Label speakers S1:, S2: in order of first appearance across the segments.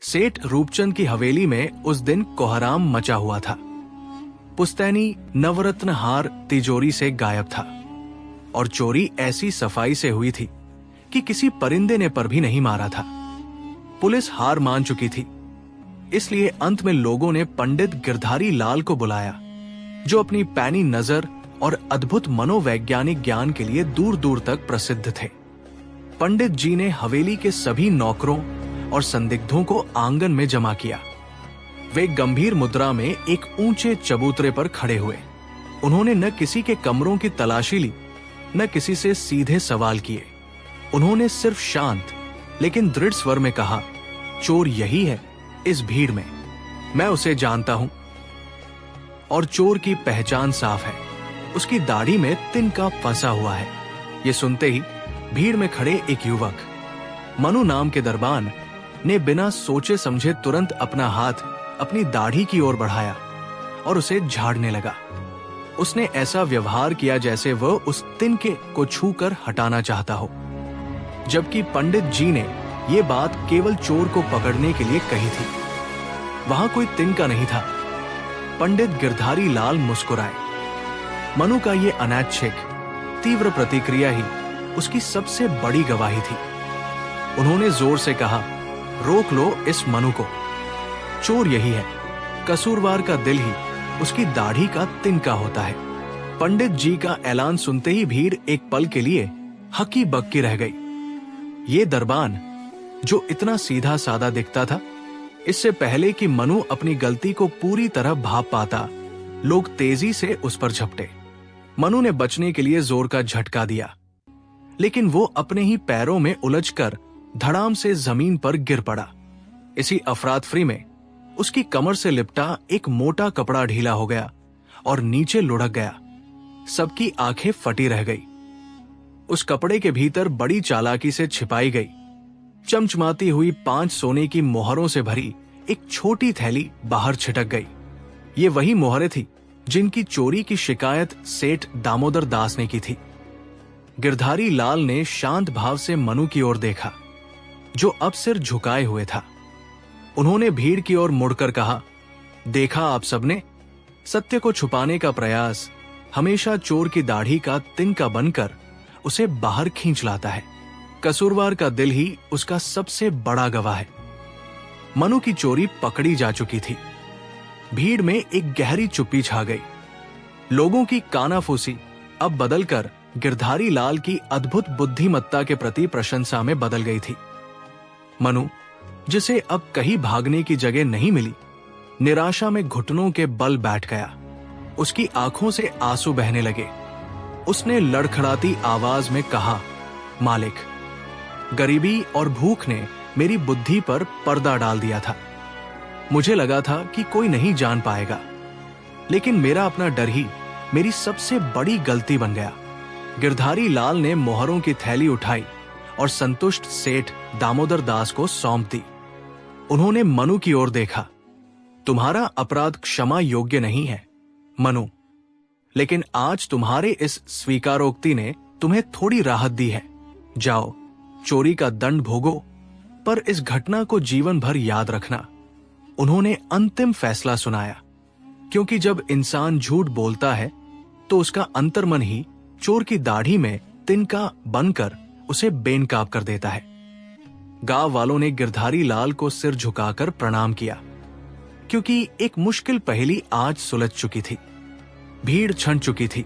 S1: सेठ रूपचंद की हवेली में उस दिन कोहराम मचा हुआ था। पुस्तैनी नवरत्न हार तिजोरी से गायब था और चोरी ऐसी सफाई से हुई थी कि किसी परिंदे ने पर भी नहीं मारा था। पुलिस हार मान चुकी थी, इसलिए अंत में लोगों ने पंडित गिरधारी लाल को बुलाया, जो अपनी पैनी नजर और अद्भुत मनोवैज्ञानिक ज्ञान के लिए दूर दूर तक प्रसिद्ध थे। पंडित जी ने हवेली के सभी नौकरों और संदिग्धों को आंगन में जमा किया। वे गंभीर मुद्रा में एक ऊंचे चबूतरे पर खड़े हुए। उन्होंने न किसी के कमरों की तलाशी ली, न किसी से सीधे सवाल किए। उन्होंने सिर्फ शांत लेकिन दृढ़ स्वर में कहा, चोर यही है इस भीड़ में, मैं उसे जानता हूं और चोर की पहचान साफ है, उसकी दाढ़ी में तिनका फंसा हुआ है। ये सुनते ही भीड़ में खड़े एक युवक, मनु नाम के दरबान, ने बिना सोचे समझे तुरंत अपना हाथ अपनी दाढ़ी की ओर बढ़ाया और उसे झाड़ने लगा। उसने ऐसा व्यवहार किया जैसे वह उस तिनके को छूकर हटाना चाहता हो, जबकि पंडित जी ने यह बात केवल चोर को पकड़ने के लिए कही थी। वहां कोई तिनका नहीं था। पंडित गिरधारी लाल मुस्कुराए। मनु का ये अनैच्छिक तीव्र प्रतिक्रिया ही उसकी सबसे बड़ी गवाही थी। उन्होंने जोर से कहा, रोक लो इस मनु को, चोर यही है, कसूरवार का दिल ही उसकी दाढ़ी का तिनका होता है। पंडित जी का ऐलान सुनते ही भीड़ एक पल के लिए हक्की बक्की रह गई। ये दरबान, जो इतना सीधा साधा दिखता था, इससे पहले कि मनु अपनी गलती को पूरी तरह भाप पाता, लोग तेजी से उस पर झपटे। मनु ने बचने के लिए जोर का झटका दिया, लेकिन वो अपने ही पैरों में उलझकर धड़ाम से जमीन पर गिर पड़ा। इसी अफरातफरी में उसकी कमर से लिपटा एक मोटा कपड़ा ढीला हो गया और नीचे लुढ़क गया। सबकी आंखें फटी रह गई। उस कपड़े के भीतर बड़ी चालाकी से छिपाई गई चमचमाती हुई 5 सोने की मोहरों से भरी एक छोटी थैली बाहर छिटक गई। ये वही मोहरें थी जिनकी चोरी की शिकायत सेठ दामोदर दास ने की थी। गिरधारी लाल ने शांत भाव से मनु की ओर देखा, जो अब सिर झुकाए हुए था। उन्होंने भीड़ की ओर मुड़कर कहा, देखा आप सबने, सत्य को छुपाने का प्रयास हमेशा चोर की दाढ़ी का तिनका बनकर उसे बाहर खींच लाता है। कसूरवार का दिल ही उसका सबसे बड़ा गवाह है। मनु की चोरी पकड़ी जा चुकी थी। भीड़ में एक गहरी चुप्पी छा गई। लोगों की कानाफूसी अब बदलकर गिरधारी लाल की अद्भुत बुद्धिमत्ता के प्रति प्रशंसा में बदल गई थी। मनु, जिसे अब कहीं भागने की जगह नहीं मिली, निराशा में घुटनों के बल बैठ गया। उसकी आंखों से आंसू बहने लगे। उसने लड़खड़ाती आवाज में कहा, मालिक, गरीबी और भूख ने मेरी बुद्धि पर पर्दा डाल दिया था। मुझे लगा था कि कोई नहीं जान पाएगा, लेकिन मेरा अपना डर ही मेरी सबसे बड़ी गलती बन गया। गिरधारी लाल ने मोहरों की थैली उठाई और संतुष्ट सेठ दामोदर दास को सौंप दी। उन्होंने मनु की ओर देखा, तुम्हारा अपराध क्षमा योग्य नहीं है मनु, लेकिन आज तुम्हारे इस स्वीकारोक्ति ने तुम्हें थोड़ी राहत दी है। जाओ, चोरी का दंड भोगो, पर इस घटना को जीवन भर याद रखना। उन्होंने अंतिम फैसला सुनाया, क्योंकि जब इंसान झूठ बोलता है तो उसका अंतर्मन ही चोर की दाढ़ी में तिनका बनकर उसे बेनकाब कर देता है। गांव वालों ने गिरधारी लाल को सिर झुकाकर प्रणाम किया, क्योंकि एक मुश्किल पहेली आज सुलझ चुकी थी। भीड़ छंट चुकी थी,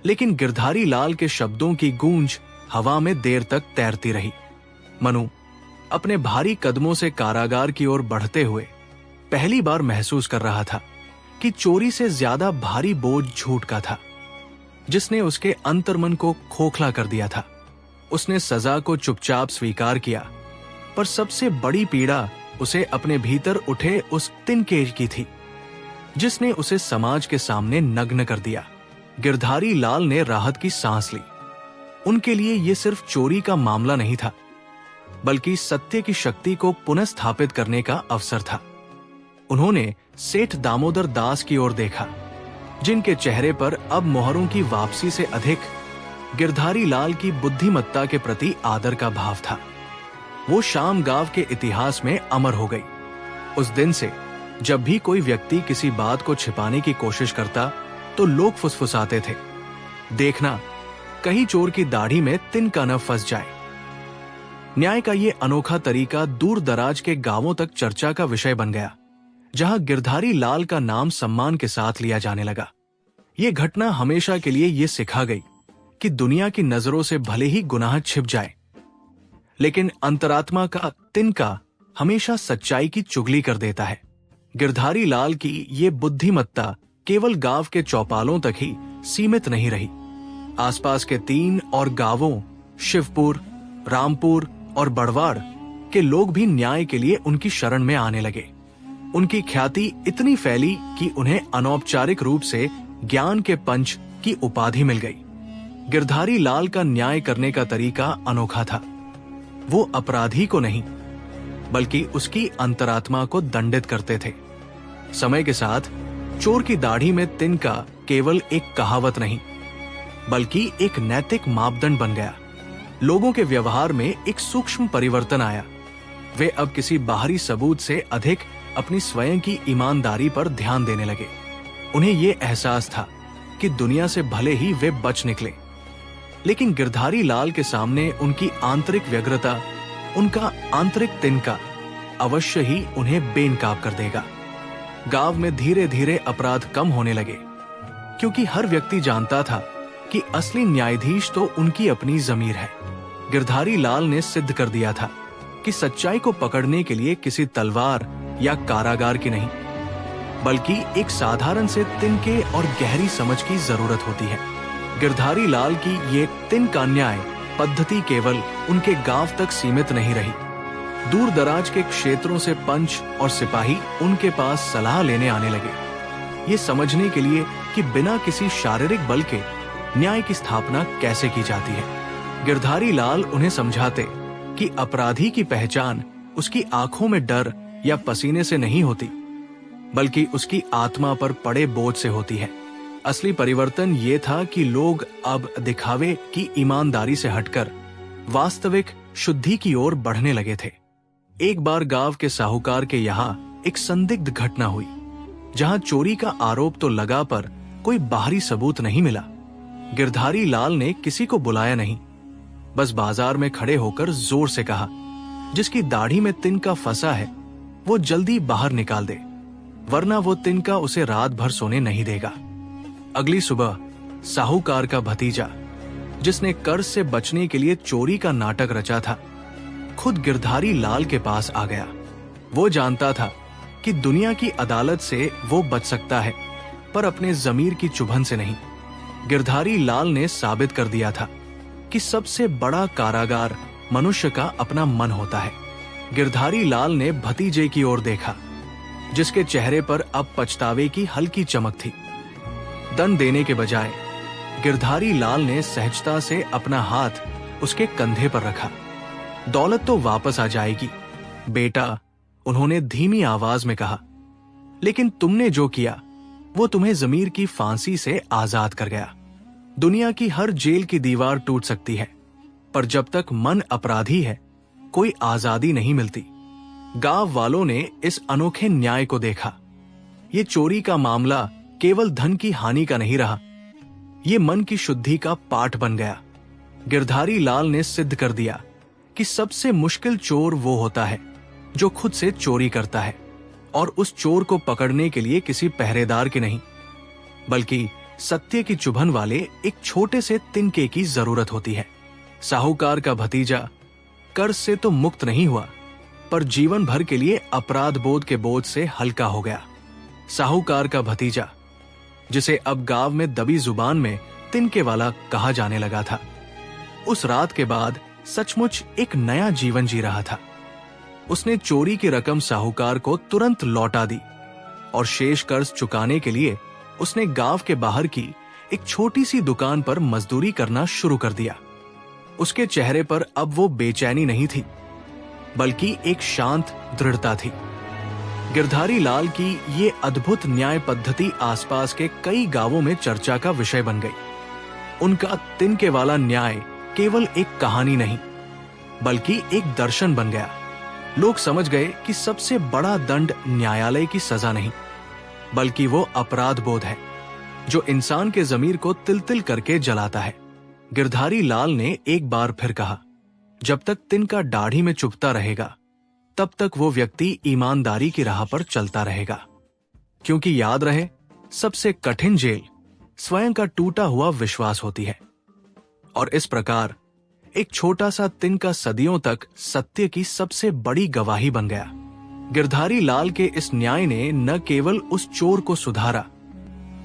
S1: लेकिन गिरधारी लाल के शब्दों की गूंज हवा में देर तक तैरती रही। मनु अपने भारी कदमों से कारागार की ओर बढ़ते हुए पहली बार महसूस कर रहा था कि चोरी से ज्यादा भारी बोझ झूठ का था, जिसने उसके अंतर्मन को खोखला कर दिया था। उसने सजा को चुपचाप स्वीकार किया, पर सबसे बड़ी पीड़ा उसे अपने भीतर उठे उस तिनके की थी, जिसने उसे समाज के सामने नग्न कर दिया। गिरधारी लाल ने राहत की सांस ली। उनके लिए यह सिर्फ चोरी का मामला नहीं था, बल्कि सत्य की शक्ति को पुनः स्थापित करने का अवसर था। उन्होंने सेठ दामोदर दास की ओर देखा, जिनके चेहरे पर अब मोहरों की वापसी से अधिक गिरधारी लाल की बुद्धिमत्ता के प्रति आदर का भाव था। वो शाम गांव के इतिहास में अमर हो गई। उस दिन से जब भी कोई व्यक्ति किसी बात को छिपाने की कोशिश करता तो लोग फुसफुसाते थे, देखना कहीं चोर की दाढ़ी में तिनका न फंस जाए। न्याय का ये अनोखा तरीका दूर दराज के गांवों तक चर्चा का विषय बन गया, जहां गिरधारी लाल का नाम सम्मान के साथ लिया जाने लगा। ये घटना हमेशा के लिए ये सिखा गई कि दुनिया की नजरों से भले ही गुनाह छिप जाए, लेकिन अंतरात्मा का तिनका हमेशा सच्चाई की चुगली कर देता है। गिरधारी लाल की ये बुद्धिमत्ता केवल गांव के चौपालों तक ही सीमित नहीं रही। आसपास के 3 और गांवों शिवपुर, रामपुर और बड़वाड़ के लोग भी न्याय के लिए उनकी शरण में आने लगे। उनकी ख्याति इतनी फैली कि उन्हें अनौपचारिक रूप से ज्ञान के पंच की उपाधि मिल गई। गिरधारी लाल का न्याय करने का तरीका अनोखा था। वो अपराधी को नहीं बल्कि उसकी अंतरात्मा को दंडित करते थे। समय के साथ चोर की दाढ़ी में तिनका केवल एक कहावत नहीं बल्कि एक नैतिक मापदंड बन गया। लोगों के व्यवहार में एक सूक्ष्म परिवर्तन आया। वे अब किसी बाहरी सबूत से अधिक अपनी स्वयं की ईमानदारी पर ध्यान देने लगे। उन्हें यह एहसास था कि दुनिया से भले ही वे बच निकले, लेकिन गिरधारी लाल के सामने उनकी आंतरिक व्यग्रता, उनका आंतरिक तिनका अवश्य ही उन्हें बेनकाब कर देगा। गांव में धीरे धीरे अपराध कम होने लगे, क्योंकि हर व्यक्ति जानता था कि असली न्यायाधीश तो उनकी अपनी जमीर है। गिरधारी लाल ने सिद्ध कर दिया था कि सच्चाई को पकड़ने के लिए किसी तलवार या कारागार की नहीं, बल्कि एक साधारण से तिनके और गहरी समझ की जरूरत होती है। गिरधारी लाल की ये तिनका न्याय पद्धति केवल उनके गांव तक सीमित नहीं रही। दूर दराज के क्षेत्रों से पंच और सिपाही उनके पास सलाह लेने आने लगे, ये समझने के लिए कि बिना किसी शारीरिक बल के न्याय की स्थापना कैसे की जाती है। गिरधारी लाल उन्हें समझाते कि अपराधी की पहचान उसकी आंखों में डर या पसीने से नहीं होती, बल्कि उसकी आत्मा पर पड़े बोझ से होती है। असली परिवर्तन ये था कि लोग अब दिखावे की ईमानदारी से हटकर वास्तविक शुद्धि की ओर बढ़ने लगे थे। एक बार गांव के साहूकार के यहाँ एक संदिग्ध घटना हुई, जहां चोरी का आरोप तो लगा पर कोई बाहरी सबूत नहीं मिला। गिरधारी लाल ने किसी को बुलाया नहीं, बस बाजार में खड़े होकर जोर से कहा, जिसकी दाढ़ी में तिनका फंसा है वो जल्दी बाहर निकाल दे, वरना वो तिनका उसे रात भर सोने नहीं देगा। अगली सुबह साहूकार का भतीजा, जिसने कर्ज से बचने के लिए चोरी का नाटक रचा था, खुद गिरधारी लाल के पास आ गया। वो जानता था कि दुनिया की अदालत से वो बच सकता है, पर अपने जमीर की चुभन से नहीं। गिरधारी लाल ने साबित कर दिया था कि सबसे बड़ा कारागार मनुष्य का अपना मन होता है। गिरधारी लाल ने भतीजे की ओर देखा, जिसके चेहरे पर अब पछतावे की हल्की चमक थी। दंड देने के बजाय गिरधारी लाल ने सहजता से अपना हाथ उसके कंधे पर रखा। दौलत तो वापस आ जाएगी बेटा, उन्होंने धीमी आवाज में कहा, लेकिन तुमने जो किया वो तुम्हें जमीर की फांसी से आजाद कर गया। दुनिया की हर जेल की दीवार टूट सकती है, पर जब तक मन अपराधी है कोई आजादी नहीं मिलती। गांव वालों ने इस अनोखे न्याय को देखा। ये चोरी का मामला केवल धन की हानि का नहीं रहा, ये मन की शुद्धि का पाठ बन गया। गिरधारी लाल ने सिद्ध कर दिया कि सबसे मुश्किल चोर वो होता है जो खुद से चोरी करता है, और उस चोर को पकड़ने के लिए किसी पहरेदार की नहीं, बल्कि सत्य की चुभन वाले एक छोटे से तिनके की जरूरत होती है। साहूकार का भतीजा कर्ज से तो मुक्त नहीं हुआ, पर जीवन भर के लिए अपराध बोध के बोझ से हल्का हो गया। साहूकार का भतीजा, जिसे अब गांव में दबी जुबान में तिनके वाला कहा जाने लगा था, उस रात के बाद सचमुच एक नया जीवन जी रहा था। उसने चोरी की रकम साहूकार को तुरंत लौटा दी, और शेष कर्ज चुकाने के लिए उसने गांव के बाहर की एक छोटी सी दुकान पर मजदूरी करना शुरू कर दिया। उसके चेहरे पर अब वो बेचैनी नहीं थी, बल्कि एक शांत दृढ़ता थी। गिरधारी लाल की ये अद्भुत न्याय पद्धति आसपास के कई गांवों में चर्चा का विषय बन गई। उनका तिनके वाला न्याय केवल एक कहानी नहीं, बल्कि एक दर्शन बन गया। लोग समझ गए कि सबसे बड़ा दंड न्यायालय की सजा नहीं, बल्कि वो अपराध बोध है जो इंसान के ज़मीर को तिल तिल करके जलाता है। गिरधारी लाल ने एक बार फिर कहा, जब तक तिनका दाढ़ी में चुभता रहेगा तब तक वो व्यक्ति ईमानदारी की राह पर चलता रहेगा। क्योंकि याद रहे, सबसे कठिन जेल स्वयं का टूटा हुआ विश्वास होती है। और इस प्रकार एक छोटा सा तिनका सदियों तक सत्य की सबसे बड़ी गवाही बन गया। गिरधारी लाल के इस न्याय ने न केवल उस चोर को सुधारा,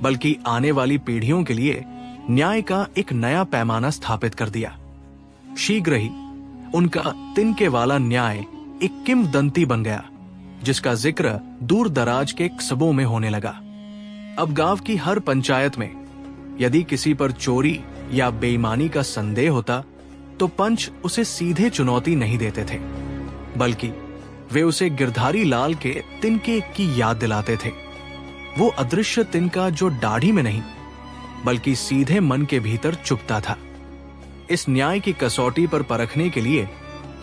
S1: बल्कि आने वाली पीढ़ियों के लिए न्याय का एक नया पैमाना स्थापित कर दिया। शीघ्र ही उनका तिनके वाला न्याय एक किंवदंती बन गया, जिसका जिक्र दूर दराज के कस्बों में होने लगा। अब गांव की हर पंचायत में यदि किसी पर चोरी या बेईमानी का संदेह होता तो पंच उसे सीधे चुनौती नहीं देते थे, बल्कि वे उसे गिरधारी लाल के तिनके की याद दिलाते थे। वो अदृश्य तिनका जो दाढ़ी में नहीं, बल्कि सीधे मन के भीतर चुभता था। इस न्याय की कसौटी पर परखने के लिए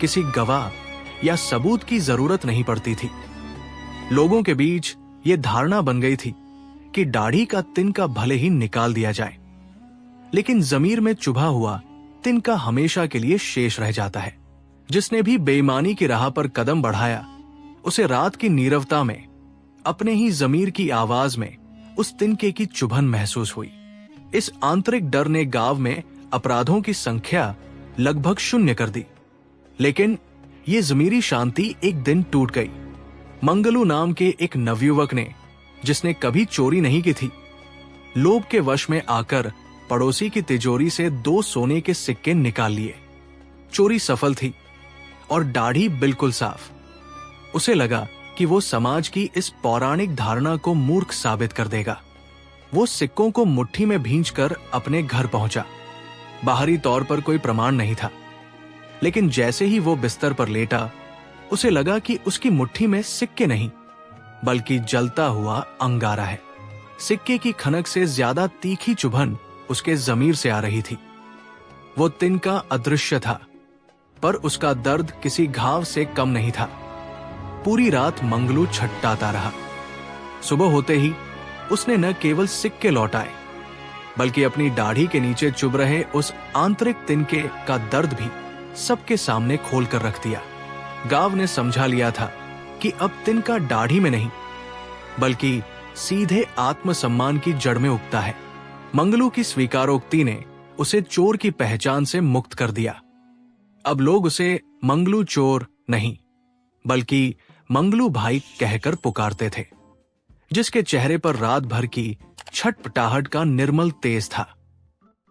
S1: किसी गवाह या सबूत की जरूरत नहीं पड़ती थी। लोगों के बीच ये धारणा बन गई थी कि दाढ़ी का तिनका भले ही निकाल दिया जाए, लेकिन जमीर में चुभा हुआ तिनका हमेशा के लिए शेष रह जाता है। जिसने भी बेईमानी की राह पर कदम बढ़ाया, उसे रात की नीरवता में अपने ही जमीर की आवाज में उस तिनके की चुभन महसूस हुई। इस आंतरिक डर ने गांव में अपराधों की संख्या लगभग शून्य कर दी। लेकिन ये जमीरी शांति एक दिन टूट गई। मंगलू नाम के एक नवयुवक ने, जिसने कभी चोरी नहीं की थी, लोभ के वश में आकर पड़ोसी की तिजोरी से 2 सोने के सिक्के निकाल लिए। चोरी सफल थी और दाढ़ी बिल्कुल साफ। उसे लगा कि वो समाज की इस पौराणिक धारणा को मूर्ख साबित कर देगा। वो सिक्कों को मुट्ठी में भींचकर अपने घर पहुंचा। बाहरी तौर पर कोई प्रमाण नहीं था, लेकिन जैसे ही वो बिस्तर पर लेटा, उसे लगा कि उसकी मुट्ठी में सिक्के नहीं, बल्कि जलता हुआ अंगारा है। सिक्के की खनक से ज्यादा तीखी चुभन उसके जमीर से आ रही थी। वो तिनका अदृश्य था, पर उसका दर्द किसी घाव से कम नहीं था। पूरी रात मंगलू छटपटाता रहा। सुबह होते ही उसने न केवल सिक्के लौटाए, बल्कि अपनी दाढ़ी के नीचे चुभ रहे उस आंतरिक तिनके का दर्द भी सबके सामने खोलकर रख दिया। गांव ने समझा लिया था कि अब तिनका दाढ़ी में नहीं, बल्कि सीधे आत्मसम्मान की जड़ में उगता है। मंगलू की स्वीकारोक्ति ने उसे चोर की पहचान से मुक्त कर दिया। अब लोग उसे मंगलू चोर नहीं, बल्कि मंगलू भाई कहकर पुकारते थे, जिसके चेहरे पर रात भर की छटपटाहट का निर्मल तेज था।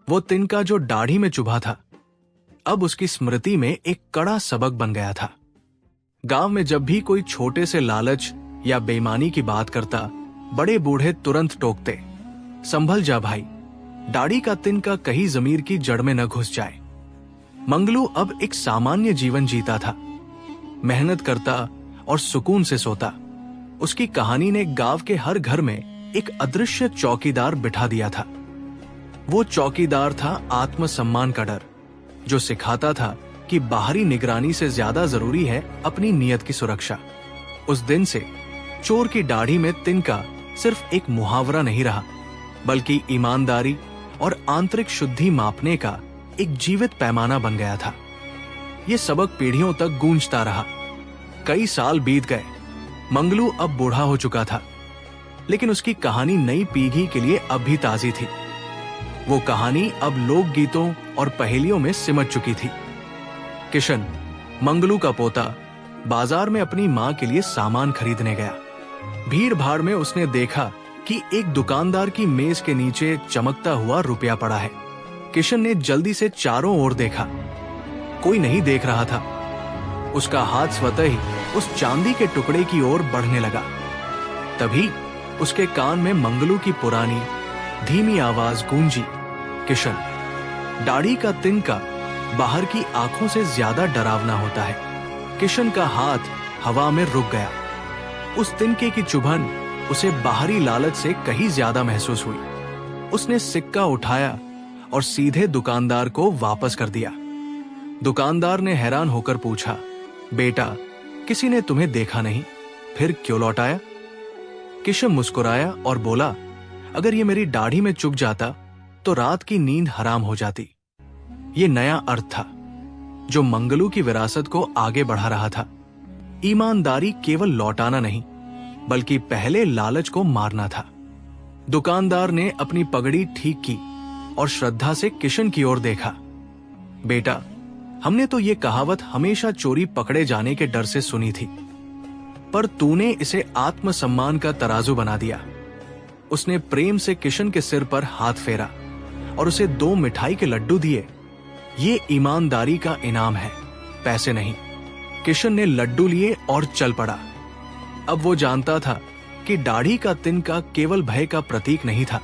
S1: वो तिनका जो दाढ़ी में चुभा था, अब उसकी स्मृति में एक कड़ा सबक बन गया था। गांव में जब भी कोई छोटे से लालच या बेईमानी की बात करता, बड़े बूढ़े तुरंत टोकते, संभल जा भाई, दाढ़ी का तिनका कहीं जमीर की जड़ में न घुस जाए। मंगलू अब एक सामान्य जीवन जीता था, मेहनत करता और सुकून से सोता। उसकी कहानी ने गांव के हर घर में एक अदृश्य चौकीदार बिठा दिया था। वो चौकीदार था आत्मसम्मान का डर, जो सिखाता था कि बाहरी निगरानी से ज्यादा जरूरी है अपनी नीयत की सुरक्षा। उस दिन से चोर की दाढ़ी में तिनका सिर्फ एक मुहावरा नहीं रहा, बल्कि ईमानदारी और आंतरिक शुद्धि मापने का एक जीवित पैमाना बन गया था। ये सबक पीढ़ियों तक गूंजता रहा। कई साल बीत गए। मंगलू अब बूढ़ा हो चुका था, लेकिन उसकी कहानी नई पीढ़ी के लिए अब भी ताजी थी। वो कहानी अब लोकगीतों और पहेलियों में सिमट चुकी थी। किशन, मंगलू का पोता, बाजार में अपनी मां के लिए सामान खरीदने गया। भीड़ भाड़ में उसने देखा कि एक दुकानदार की मेज के नीचे चमकता हुआ रुपया पड़ा है। किशन ने जल्दी से चारों ओर देखा, कोई नहीं देख रहा था। उसका हाथ स्वतः ही उस चांदी के टुकड़े की ओर बढ़ने लगा। तभी उसके कान में मंगलू की पुरानी धीमी आवाज गूंजी, किशन, दाढ़ी का तिनका बाहर की आंखों से ज्यादा डरावना होता है। किशन का हाथ हवा में रुक गया। उस तिनके की चुभन उसे बाहरी लालच से कहीं ज्यादा महसूस हुई। उसने सिक्का उठाया और सीधे दुकानदार को वापस कर दिया। दुकानदार ने हैरान होकर पूछा, बेटा, किसी ने तुम्हें देखा नहीं, फिर क्यों लौट आया? किशन मुस्कुराया और बोला, अगर ये मेरी दाढ़ी में चुभ जाता तो रात की नींद हराम हो जाती। ये नया अर्थ था जो मंगलू की विरासत को आगे बढ़ा रहा था। ईमानदारी केवल लौटाना नहीं, बल्कि पहले लालच को मारना था। दुकानदार ने अपनी पगड़ी ठीक की और श्रद्धा से किशन की ओर देखा। बेटा, हमने तो ये कहावत हमेशा चोरी पकड़े जाने के डर से सुनी थी, पर तूने इसे आत्मसम्मान का तराजू बना दिया। उसने प्रेम से किशन के सिर पर हाथ फेरा और उसे 2 मिठाई के लड्डू दिए। ये ईमानदारी का इनाम है, पैसे नहीं। किशन ने लड्डू लिए और चल पड़ा। अब वो जानता था कि दाढ़ी का तिनका केवल भय का प्रतीक नहीं था,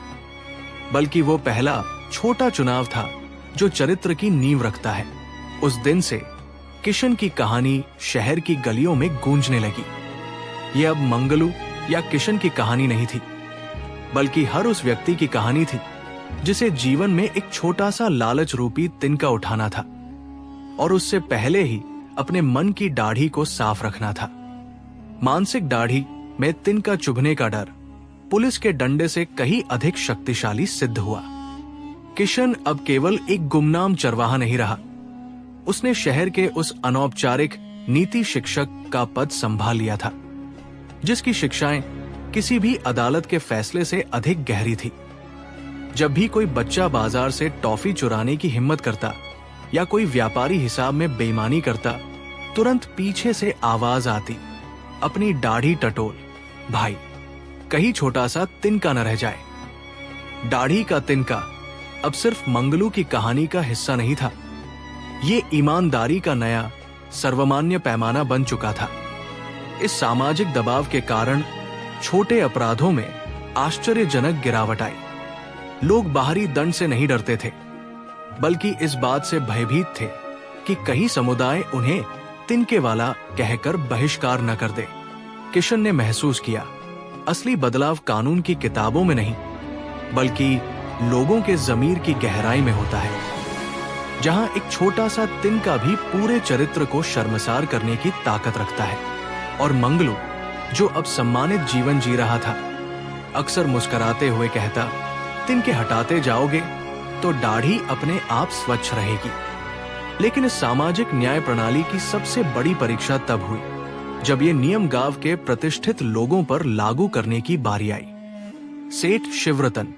S1: बल्कि वो पहला छोटा चुनाव था जो चरित्र की नींव रखता है। उस दिन से किशन की कहानी शहर की गलियों में गूंजने लगी। ये अब मंगलू या किशन की कहानी नहीं थी, बल्कि हर उस व्यक्ति की कहानी थी जिसे जीवन में एक छोटा सा लालच रूपी तिनका उठाना था, और उससे पहले ही अपने मन की दाढ़ी को साफ रखना था। मानसिक दाढ़ी में तिनका चुभने का डर पुलिस के डंडे से कहीं अधिक शक्तिशाली सिद्ध हुआ। किशन अब केवल एक गुमनाम चरवाहा नहीं रहा। उसने शहर के उस अनौपचारिक नीति शिक्षक का पद संभाल लिया था, जिसकी शिक्षाएं किसी भी अदालत के फैसले से अधिक गहरी थी। जब भी कोई बच्चा बाजार से टॉफी चुराने की हिम्मत करता या कोई व्यापारी हिसाब में बेईमानी करता, तुरंत पीछे से आवाज आती, अपनी दाढ़ी टटोल भाई, कहीं छोटा सा तिनका न रह जाए। दाढ़ी का तिनका अब सिर्फ मंगलू की कहानी का हिस्सा नहीं था, ये ईमानदारी का नया सर्वमान्य पैमाना बन चुका था। इस सामाजिक दबाव के कारण छोटे अपराधों में आश्चर्यजनक गिरावट आई। लोग बाहरी दंड से नहीं डरते थे, बल्कि इस बात से भयभीत थे कि कहीं समुदाय उन्हें तिनके वाला कहकर बहिष्कार न कर दे। किशन ने महसूस किया, असली बदलाव कानून की किताबों में नहीं, बल्कि लोगों के जमीर की गहराई में होता है, जहां एक छोटा सा तिनका भी पूरे चरित्र को शर्मसार करने की ताकत रखता है। और मंगलू, जो अब सम्मानित जीवन जी रहा था, अक्सर मुस्कुराते हुए कहता, तिनके हटाते जाओगे तो दाढ़ी अपने आप स्वच्छ रहेगी। लेकिन इस सामाजिक न्याय प्रणाली की सबसे बड़ी परीक्षा तब हुई जब ये नियम गांव के प्रतिष्ठित लोगों पर लागू करने की बारी आई। सेठ शिवरतन,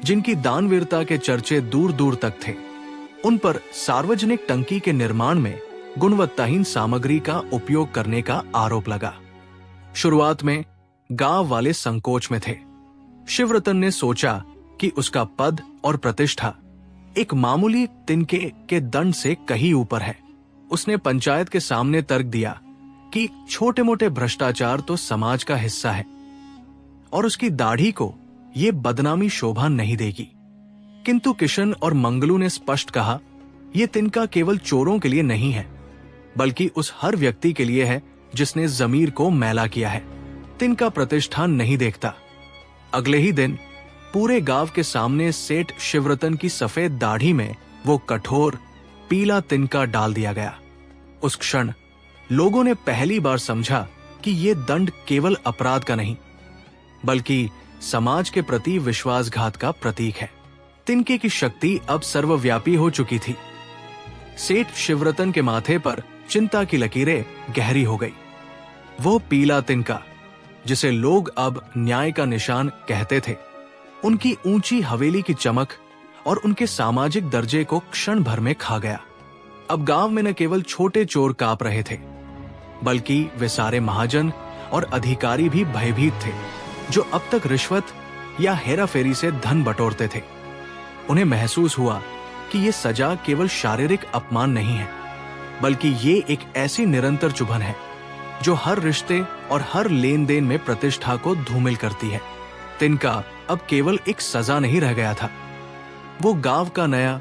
S1: जिनकी दानवीरता के चर्चे दूर दूर तक थे, उन पर सार्वजनिक टंकी के निर्माण में गुणवत्ताहीन सामग्री का उपयोग करने का आरोप लगा। शुरुआत में गांव वाले संकोच में थे। शिवरतन ने सोचा कि उसका पद और प्रतिष्ठा एक मामूली तिनके के दंड से कहीं ऊपर है। उसने पंचायत के सामने तर्क दिया कि छोटे मोटे भ्रष्टाचार तो समाज का हिस्सा है और उसकी दाढ़ी को ये बदनामी शोभा नहीं देगी। किंतु किशन और मंगलू ने स्पष्ट कहा, यह तिनका केवल चोरों के लिए नहीं है, बल्कि उस हर व्यक्ति के लिए है जिसने जमीर को मैला किया है। तिनका प्रतिष्ठान नहीं देखता। अगले ही दिन पूरे गांव के सामने सेठ शिवरतन की सफेद दाढ़ी में वो कठोर पीला तिनका डाल दिया गया। उस क्षण लोगों ने पहली बार समझा कि ये दंड केवल अपराध का नहीं, बल्कि समाज के प्रति विश्वासघात का प्रतीक है। तिनके की शक्ति अब सर्वव्यापी हो चुकी थी। सेठ शिवरतन के माथे पर चिंता की लकीरें गहरी हो गई। वो पीला तिनका, जिसे लोग अब न्याय का निशान कहते थे, उनकी ऊंची हवेली की चमक और उनके सामाजिक दर्जे को क्षण भर में खा गया। अब गांव में न केवल छोटे चोर कांप रहे थे, बल्कि वे सारे महाजन और अधिकारी भी भयभीत थे, जो अब तक रिश्वत या हेराफेरी से धन बटोरते थे। उन्हें महसूस हुआ कि ये सजा केवल शारीरिक अपमान नहीं है, बल्कि ये एक ऐसी निरंतर चुभन है जो हर रिश्ते और हर लेन देन में प्रतिष्ठा को धूमिल करती है। तिनका अब केवल एक सजा नहीं रह गया था, वो गांव का नया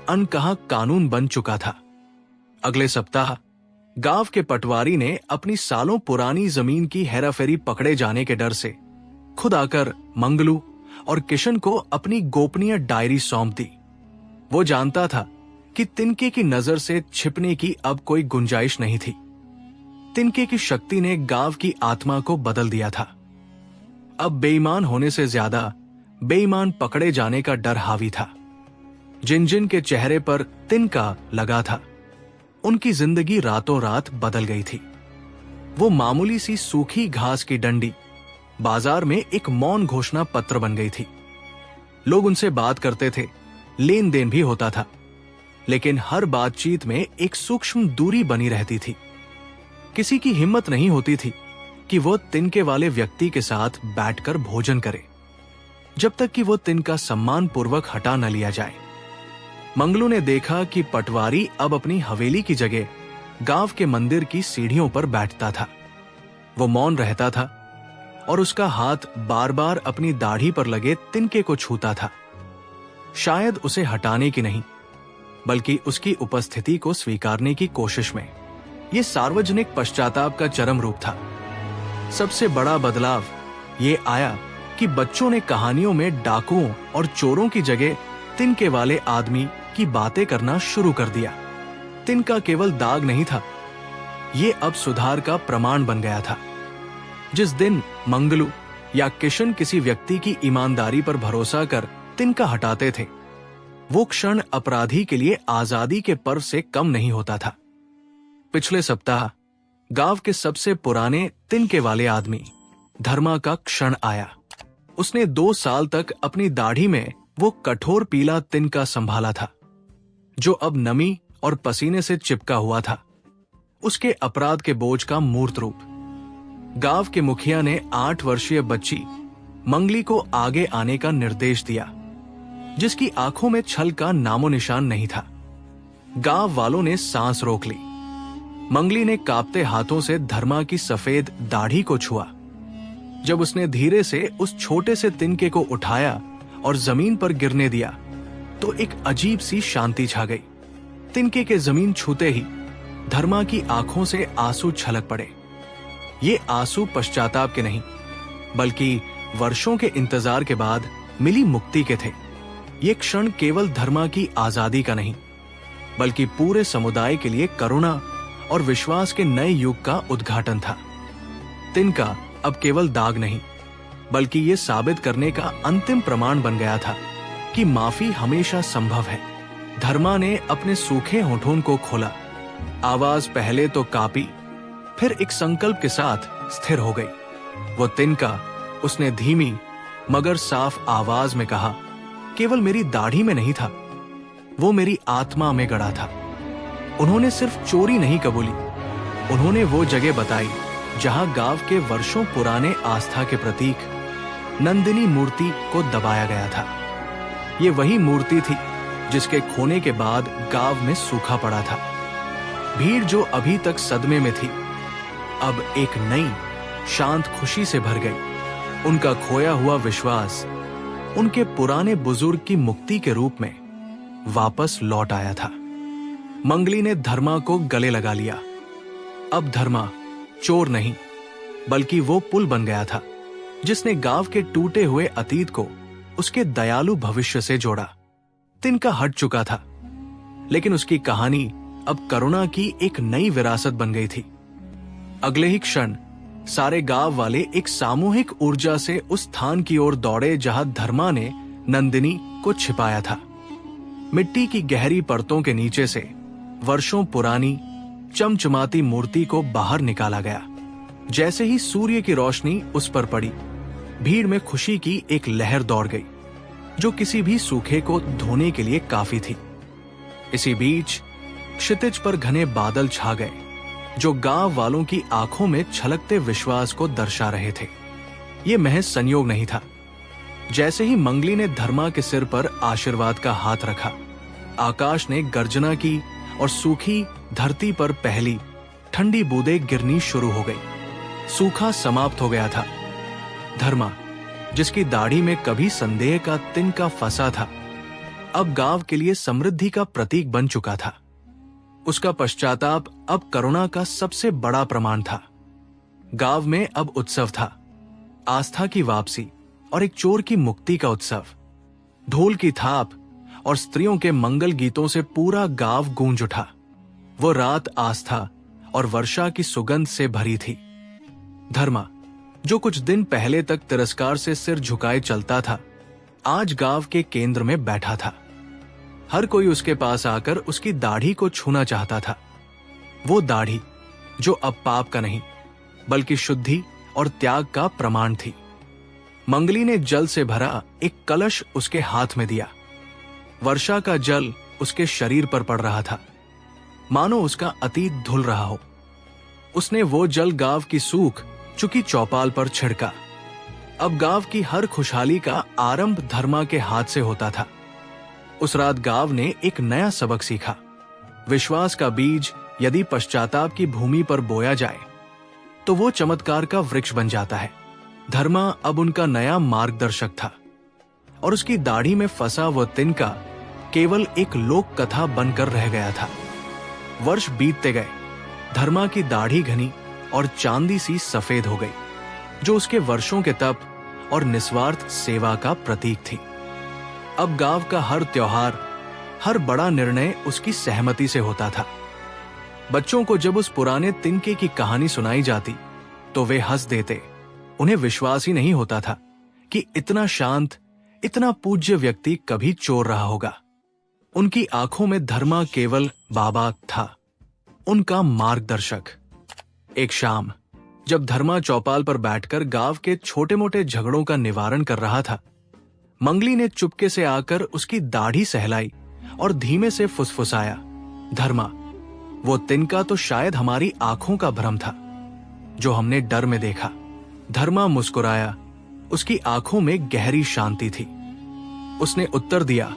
S1: अनकहा कानून बन चुका था। अगले सप्ताह गांव के पटवारी ने अपनी सालों पुरानी जमीन की हेराफेरी पकड़े जाने के डर से खुद आकर मंगलू और किशन को अपनी गोपनीय डायरी सौंप दी। वो जानता था कि तिनके की नजर से छिपने की अब कोई गुंजाइश नहीं थी। तिनके की शक्ति ने गांव की आत्मा को बदल दिया था। अब बेईमान होने से ज्यादा बेईमान पकड़े जाने का डर हावी था। जिन जिन के चेहरे पर तिनका लगा था, उनकी जिंदगी रातों रात बदल गई थी। वो मामूली सी सूखी घास की डंडी बाजार में एक मौन घोषणा पत्र बन गई थी। लोग उनसे बात करते थे, लेन देन भी होता था, लेकिन हर बातचीत में एक सूक्ष्म दूरी बनी रहती थी। किसी की हिम्मत नहीं होती थी कि वो तिनके वाले व्यक्ति के साथ बैठकर भोजन करे, जब तक कि वो तिनका सम्मान पूर्वक हटा न लिया जाए। मंगलू ने देखा कि पटवारी अब अपनी हवेली की जगह गांव के मंदिर की सीढ़ियों पर बैठता था। वो मौन रहता था और उसका हाथ बार बार अपनी दाढ़ी पर लगे तिनके को छूता था, शायद उसे हटाने की नहीं, बल्कि उसकी उपस्थिति को स्वीकारने की कोशिश में। यह सार्वजनिक पश्चाताप का चरम रूप था। सबसे बड़ा बदलाव ये आया कि बच्चों ने कहानियों में डाकुओं और चोरों की जगह तिनके वाले आदमी की बातें करना शुरू कर दिया। तिनका केवल दाग नहीं था, ये अब सुधार का प्रमाण बन गया था। जिस दिन मंगलू या किशन किसी व्यक्ति की ईमानदारी पर भरोसा कर तिनका हटाते थे, वो क्षण अपराधी के लिए आजादी के पर्व से कम नहीं होता था। पिछले सप्ताह गांव के सबसे पुराने तिनके वाले आदमी धर्मा का क्षण आया। उसने 2 साल तक अपनी दाढ़ी में वो कठोर पीला तिनका संभाला था, जो अब नमी और पसीने से चिपका हुआ था, उसके अपराध के बोझ का मूर्त रूप। गांव के मुखिया ने 8 वर्षीय बच्ची मंगली को आगे आने का निर्देश दिया, जिसकी आंखों में छल का नामो निशान नहीं था। गांव वालों ने सांस रोक ली। मंगली ने कांपते हाथों से धर्मा की सफेद दाढ़ी को छुआ। जब उसने धीरे से उस छोटे से तिनके को उठाया और जमीन पर गिरने दिया, तो एक अजीब सी शांति छा गई। तिनके के जमीन छूते ही धर्मा की आंखों से आंसू छलक पड़े। ये आंसू पश्चाताप के नहीं, बल्कि वर्षों के इंतजार के बाद मिली मुक्ति के थे। ये क्षण केवल धर्मा की आजादी का नहीं, बल्कि पूरे समुदाय के लिए करुणा और विश्वास के नए युग का उद्घाटन था। तिनका अब केवल दाग नहीं, बल्कि ये साबित करने का अंतिम प्रमाण बन गया था कि माफी हमेशा संभव है। धर्मा ने अपने सूखे होठों को खोला। आवाज पहले तो कांपी, फिर एक संकल्प के साथ स्थिर हो गई। वो तिनका उसने धीमी मगर साफ आवाज में कहा, केवल मेरी दाढ़ी में नहीं था, वो मेरी आत्मा में गड़ा था। उन्होंने सिर्फ चोरी नहीं कबूली, उन्होंने वो जगह बताई जहां गांव के वर्षों पुराने आस्था के प्रतीक नंदिनी मूर्ति को दबाया गया था। ये वही मूर्ति थी जिसके खोने के बाद गांव में सूखा पड़ा था। भीड़ जो अभी तक सदमे में थी, अब एक नई शांत खुशी से भर गई। उनका खोया हुआ विश्वास उनके पुराने बुजुर्ग की मुक्ति के रूप में वापस लौट आया था। मंगली ने धर्मा को गले लगा लिया। अब धर्मा चोर नहीं, बल्कि वो पुल बन गया था जिसने गांव के टूटे हुए अतीत को उसके दयालु भविष्य से जोड़ा। तिनका हट चुका था, लेकिन उसकी कहानी अब करुणा की एक नई विरासत बन गई थी। अगले ही क्षण सारे गांव वाले एक सामूहिक ऊर्जा से उस स्थान की ओर दौड़े जहां धर्मा ने नंदिनी को छिपाया था। मिट्टी की गहरी परतों के नीचे से वर्षों पुरानी चमचमाती मूर्ति को बाहर निकाला गया। जैसे ही सूर्य की रोशनी उस पर पड़ी, भीड़ में खुशी की एक लहर दौड़ गई, जो किसी भी सूखे को धोने के लिए काफी थी। इसी बीच क्षितिज पर घने बादल छा गए, जो गांव वालों की आंखों में छलकते विश्वास को दर्शा रहे थे। यह महज संयोग नहीं था। जैसे ही मंगली ने धर्मा के सिर पर आशीर्वाद का हाथ रखा, आकाश ने गर्जना की और सूखी धरती पर पहली ठंडी बूंदें गिरनी शुरू हो गई। सूखा समाप्त हो गया था। धर्मा, जिसकी दाढ़ी में कभी संदेह का तिनका फंसा था, अब गांव के लिए समृद्धि का प्रतीक बन चुका था। उसका पश्चाताप अब करुणा का सबसे बड़ा प्रमाण था। गांव में अब उत्सव था, आस्था की वापसी और एक चोर की मुक्ति का उत्सव। ढोल की थाप और स्त्रियों के मंगल गीतों से पूरा गांव गूंज उठा। वो रात आस्था और वर्षा की सुगंध से भरी थी। धर्मा, जो कुछ दिन पहले तक तिरस्कार से सिर झुकाए चलता था, आज गांव के केंद्र में बैठा था। हर कोई उसके पास आकर उसकी दाढ़ी को छूना चाहता था। वो दाढ़ी जो अब पाप का नहीं बल्कि शुद्धि और त्याग का प्रमाण थी। मंगली ने जल से भरा एक कलश उसके हाथ में दिया। वर्षा का जल उसके शरीर पर पड़ रहा था, मानो उसका अतीत धुल रहा हो। उसने वो जल गांव की सूख चुकी चौपाल पर छिड़का। अब गांव की हर खुशहाली का आरंभ धर्मा के हाथ से होता था। उस रात गांव ने एक नया सबक सीखा। विश्वास का बीज यदि पश्चाताप की भूमि पर बोया जाए तो वो चमत्कार का वृक्ष बन जाता है। धर्मा अब उनका नया मार्गदर्शक था और उसकी दाढ़ी में फंसा वो तिनका केवल एक लोक कथा बनकर रह गया था। वर्ष बीतते गए। धर्मा की दाढ़ी घनी और चांदी सी सफेद हो गई, जो उसके वर्षों के तप और निस्वार्थ सेवा का प्रतीक थी। अब गांव का हर त्योहार, हर बड़ा निर्णय उसकी सहमति से होता था। बच्चों को जब उस पुराने तिनके की कहानी सुनाई जाती तो वे हंस देते। उन्हें विश्वास ही नहीं होता था कि इतना शांत, इतना पूज्य व्यक्ति कभी चोर रहा होगा। उनकी आंखों में धर्मा केवल बाबा था, उनका मार्गदर्शक। एक शाम जब धर्मा चौपाल पर बैठकर गांव के छोटे मोटे झगड़ों का निवारण कर रहा था, मंगली ने चुपके से आकर उसकी दाढ़ी सहलाई और धीमे से फुसफुसाया, धर्मा, वो तिनका तो शायद हमारी आंखों का भ्रम था जो हमने डर में देखा। धर्मा मुस्कुराया। उसकी आंखों में गहरी शांति थी। उसने उत्तर दिया,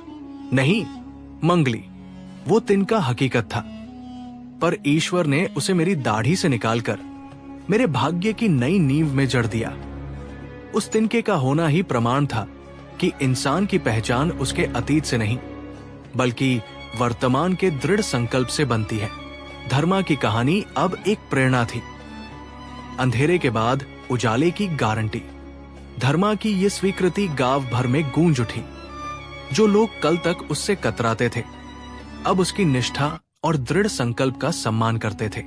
S1: नहीं मंगली, वो तिनका हकीकत था, पर ईश्वर ने उसे मेरी दाढ़ी से निकालकर मेरे भाग्य की नई नींव में जड़ दिया। उस तिनके का होना ही प्रमाण था कि इंसान की पहचान उसके अतीत से नहीं बल्कि वर्तमान के दृढ़ संकल्प से बनती है। धर्मा की कहानी अब एक प्रेरणा थी। अंधेरे के बाद उजाले की गारंटी। धर्मा की ये स्वीकृति गांव भर में गूंज उठी। जो लोग कल तक उससे कतराते थे, अब उसकी निष्ठा और दृढ़ संकल्प का सम्मान करते थे।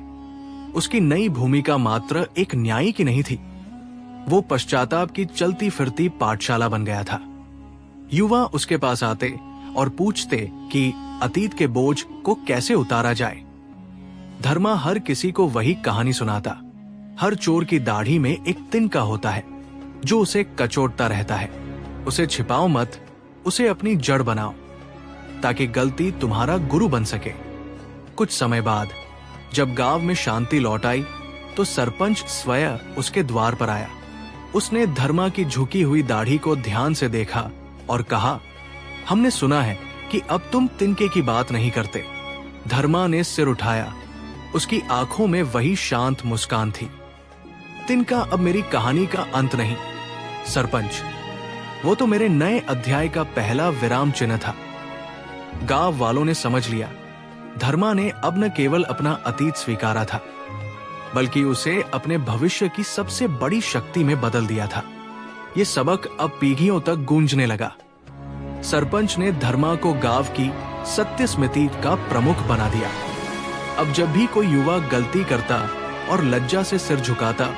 S1: उसकी नई भूमिका मात्र एक न्यायी की नहीं थी, वो पश्चाताप की चलती फिरती पाठशाला बन गया था। युवा उसके पास आते और पूछते कि अतीत के बोझ को कैसे उतारा जाए। धर्मा हर किसी को वही कहानी सुनाता। हर चोर की दाढ़ी में एक तिनका होता है जो उसे कचोटता रहता है। उसे छिपाओ मत, उसे अपनी जड़ बनाओ ताकि गलती तुम्हारा गुरु बन सके। कुछ समय बाद जब गांव में शांति लौट आई तो सरपंच स्वयं उसके द्वार पर आया। उसने धर्मा की झुकी हुई दाढ़ी को ध्यान से देखा और कहा, हमने सुना है कि अब तुम तिनके की बात नहीं करते। धर्मा ने सिर उठाया। उसकी आंखों में वही शांत मुस्कान थी। तिनका अब मेरी कहानी का अंत नहीं सरपंच, वो तो मेरे नए अध्याय का पहला विराम चिन्ह था। गांव वालों ने समझ लिया, धर्मा ने अब न केवल अपना अतीत स्वीकारा था बल्कि उसे अपने भविष्य की सबसे बड़ी शक्ति में बदल दिया था। ये सबक अब पीढ़ियों तक गूंजने लगा। सरपंच ने धर्मा को गांव की सत्य स्मृति का प्रमुख बना दिया। अब जब भी कोई युवा गलती करता और लज्जा से सिर झुकाता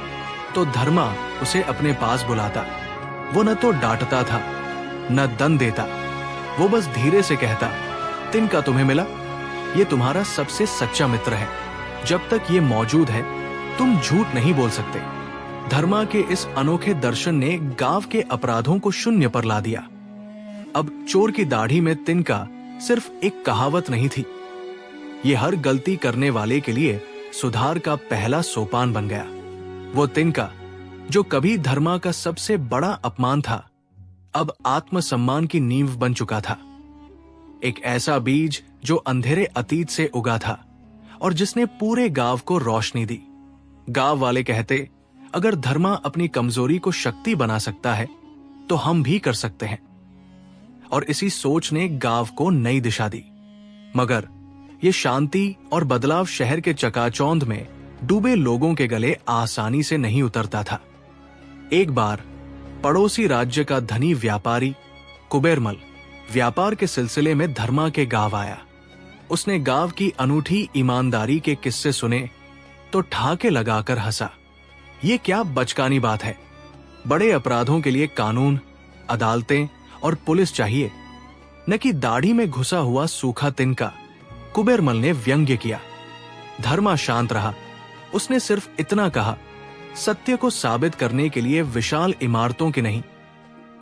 S1: तो धर्मा उसे अपने पास बुलाता। वो न तो डांटता था न दंड देता, वो बस धीरे से कहता, तिनका तुम्हें मिला, ये तुम्हारा सबसे सच्चा मित्र है। जब तक ये मौजूद है तुम झूठ नहीं बोल सकते। धर्मा के इस अनोखे दर्शन ने गांव के अपराधों को शून्य पर ला दिया। अब चोर की दाढ़ी में तिनका सिर्फ एक कहावत नहीं थी, ये हर गलती करने वाले के लिए सुधार का पहला सोपान बन गया। वो तिनका जो कभी धर्मा का सबसे बड़ा अपमान था, अब आत्मसम्मान की नींव बन चुका था। एक ऐसा बीज जो अंधेरे अतीत से उगा था और जिसने पूरे गांव को रोशनी दी। गांव वाले कहते, अगर धर्मा अपनी कमजोरी को शक्ति बना सकता है तो हम भी कर सकते हैं। और इसी सोच ने गांव को नई दिशा दी। मगर ये शांति और बदलाव शहर के चकाचौंध में डूबे लोगों के गले आसानी से नहीं उतरता था। एक बार पड़ोसी राज्य का धनी व्यापारी कुबेरमल व्यापार के सिलसिले में धर्मा के गांव आया। उसने गांव की अनूठी ईमानदारी के किस्से सुने तो ठाके लगाकर हंसा। ये क्या बचकानी बात है, बड़े अपराधों के लिए कानून, अदालतें और पुलिस चाहिए, न कि दाढ़ी में घुसा हुआ सूखा तिनका। कुबेरमल ने व्यंग्य किया। धर्मा शांत रहा। उसने सिर्फ इतना कहा, सत्य को साबित करने के लिए विशाल इमारतों की नहीं,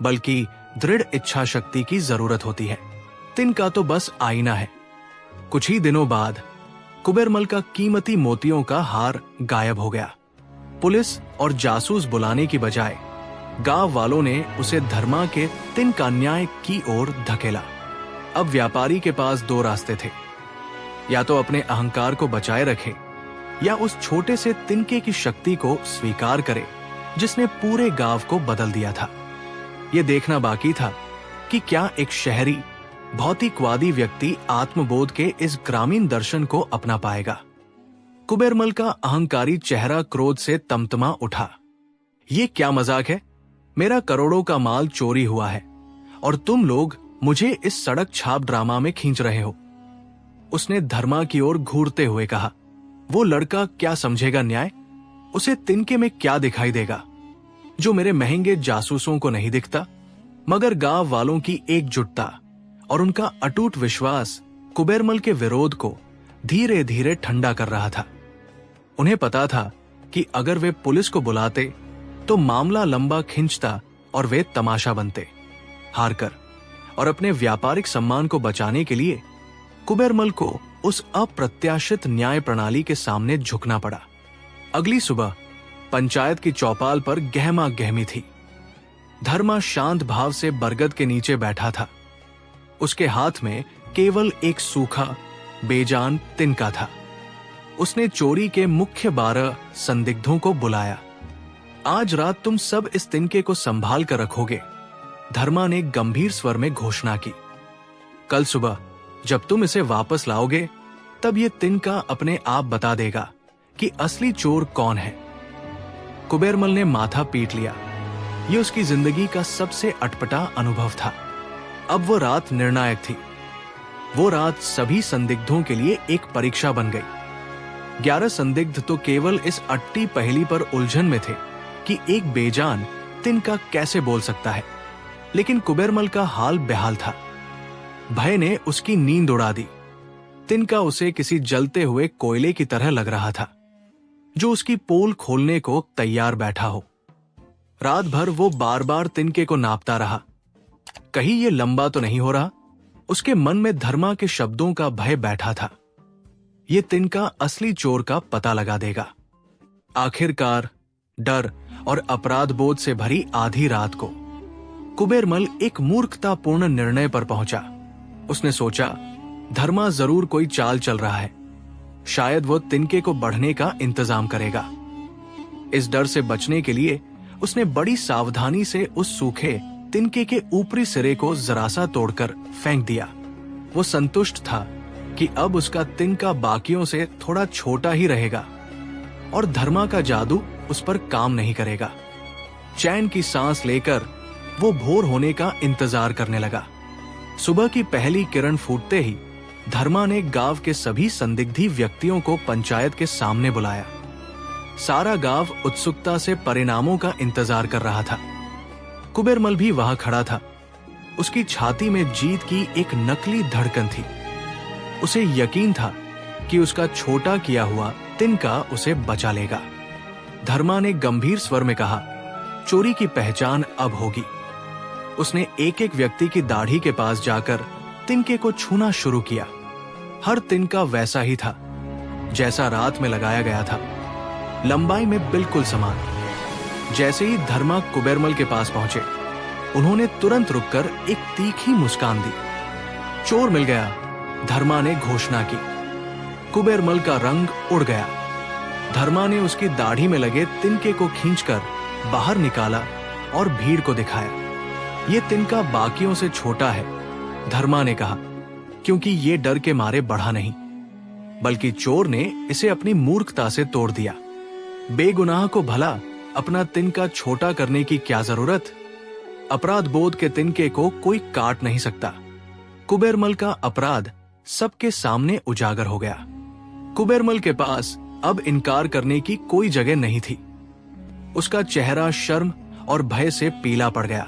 S1: बल्कि दृढ़ इच्छा शक्ति की जरूरत होती है। तिनका तो बस आईना है। कुछ ही दिनों बाद कुबेरमल का कीमती मोतियों का हार गायब हो गया। पुलिस और जासूस बुलाने की बजाय गांव वालों ने उसे धर्मा के तिनका न्याय की ओर धकेला। अब व्यापारी के पास दो रास्ते थे, या तो अपने अहंकार को बचाए रखे या उस छोटे से तिनके की शक्ति को स्वीकार करे जिसने पूरे गांव को बदल दिया था। यह देखना बाकी था कि क्या एक शहरी भौतिकवादी व्यक्ति आत्मबोध के इस ग्रामीण दर्शन को अपना पाएगा। कुबेरमल का अहंकारी चेहरा क्रोध से तमतमा उठा। ये क्या मजाक है? मेरा करोड़ों का माल चोरी हुआ है और तुम लोग मुझे इस सड़क छाप ड्रामा में खींच रहे हो। उसने धर्मा की ओर घूरते हुए कहा, वो लड़का क्या समझेगा न्याय? उसे तिनके में क्या दिखाई देगा जो मेरे महंगे जासूसों को नहीं दिखता? मगर गांव वालों की एकजुटता और उनका अटूट विश्वास कुबेरमल के विरोध को धीरे धीरे ठंडा कर रहा था। उन्हें पता था कि अगर वे पुलिस को बुलाते तो मामला लंबा खिंचता और वे तमाशा बनते। हारकर और अपने व्यापारिक सम्मान को बचाने के लिए कुबेरमल को उस अप्रत्याशित न्याय प्रणाली के सामने झुकना पड़ा। अगली सुबह पंचायत की चौपाल पर गहमा गहमी थी। धर्मा शांत भाव से बरगद के नीचे बैठा था। उसके हाथ में केवल एक सूखा बेजान तिनका था। उसने चोरी के मुख्य 12 संदिग्धों को बुलाया। आज रात तुम सब इस तिनके को संभाल कर रखोगे, धर्मा ने गंभीर स्वर में घोषणा की। कल सुबह जब तुम इसे वापस लाओगे तब ये तिनका अपने आप बता देगा कि असली चोर कौन है। कुबेरमल ने माथा पीट लिया। ये उसकी जिंदगी का सबसे अटपटा अनुभव था। अब वो रात निर्णायक थी। वो रात सभी संदिग्धों के लिए एक परीक्षा बन गई। 11 संदिग्ध तो केवल इस अट्टी पहेली पर उलझन में थे कि एक बेजान तिनका कैसे बोल सकता है, लेकिन कुबेरमल का हाल बेहाल था। भय ने उसकी नींद उड़ा दी। तिनका उसे किसी जलते हुए कोयले की तरह लग रहा था जो उसकी पोल खोलने को तैयार बैठा हो। रात भर वो बार बार तिनके को नापता रहा। कहीं ये लंबा तो नहीं हो रहा? उसके मन में धर्मा के शब्दों का भय बैठा था। ये तिनका असली चोर का पता लगा देगा। आखिरकार डर और अपराध बोध से भरी आधी रात को कुबेरमल एक मूर्खतापूर्ण निर्णय पर पहुंचा। उसने सोचा, धर्मा जरूर कोई चाल चल रहा है। शायद वो तिनके को बढ़ने का इंतजाम करेगा। इस डर से बचने के लिए उसने बड़ी सावधानी से उस सूखे तिनके के ऊपरी सिरे को जरा सा तोड़कर फेंक दिया। वो संतुष्ट था कि अब उसका तिनका बाकियों से थोड़ा छोटा ही रहेगा और धर्मा का जादू उस पर काम नहीं करेगा। चैन की सांस लेकर वो भोर होने का इंतजार करने लगा। सुबह की पहली किरण फूटते ही धर्मा ने गांव के सभी संदिग्धी व्यक्तियों को पंचायत के सामने बुलाया। सारा गांव उत्सुकता से परिणामों का इंतजार कर रहा था। कुबेरमल भी वहां खड़ा था। उसकी छाती में जीत की एक नकली धड़कन थी। उसे यकीन था कि उसका छोटा किया हुआ तिनका उसे बचा लेगा। धर्मा ने गंभीर स्वर में कहा, चोरी की पहचान अब होगी। उसने एक एक व्यक्ति की दाढ़ी के पास जाकर तिनके को छूना शुरू किया। हर तिनका वैसा ही था जैसा रात में लगाया गया था, लंबाई में बिल्कुल समान। जैसे ही धर्मा कुबेरमल के पास पहुंचे, उन्होंने तुरंत रुककर एक तीखी मुस्कान दी। चोर मिल गया, धर्मा ने घोषणा की। कुबेरमल का रंग उड़ गया। धर्मा ने उसकी दाढ़ी में लगे तिनके को खींचकर बाहर निकाला और भीड़ को दिखाया। ये तिनका बाकियों से छोटा है, धर्मा ने कहा, क्योंकि ये डर के मारे बढ़ा नहीं, बल्कि चोर ने इसे अपनी मूर्खता से तोड़ दिया। बेगुनाह को भला अपना तिनका छोटा करने की क्या जरूरत? अपराध बोध के तिनके को कोई काट नहीं सकता, कुबेरमल का अपराध सबके सामने उजागर हो गया। कुबेरमल के पास अब इनकार करने की कोई जगह नहीं थी। उसका चेहरा शर्म और भय से पीला पड़ गया।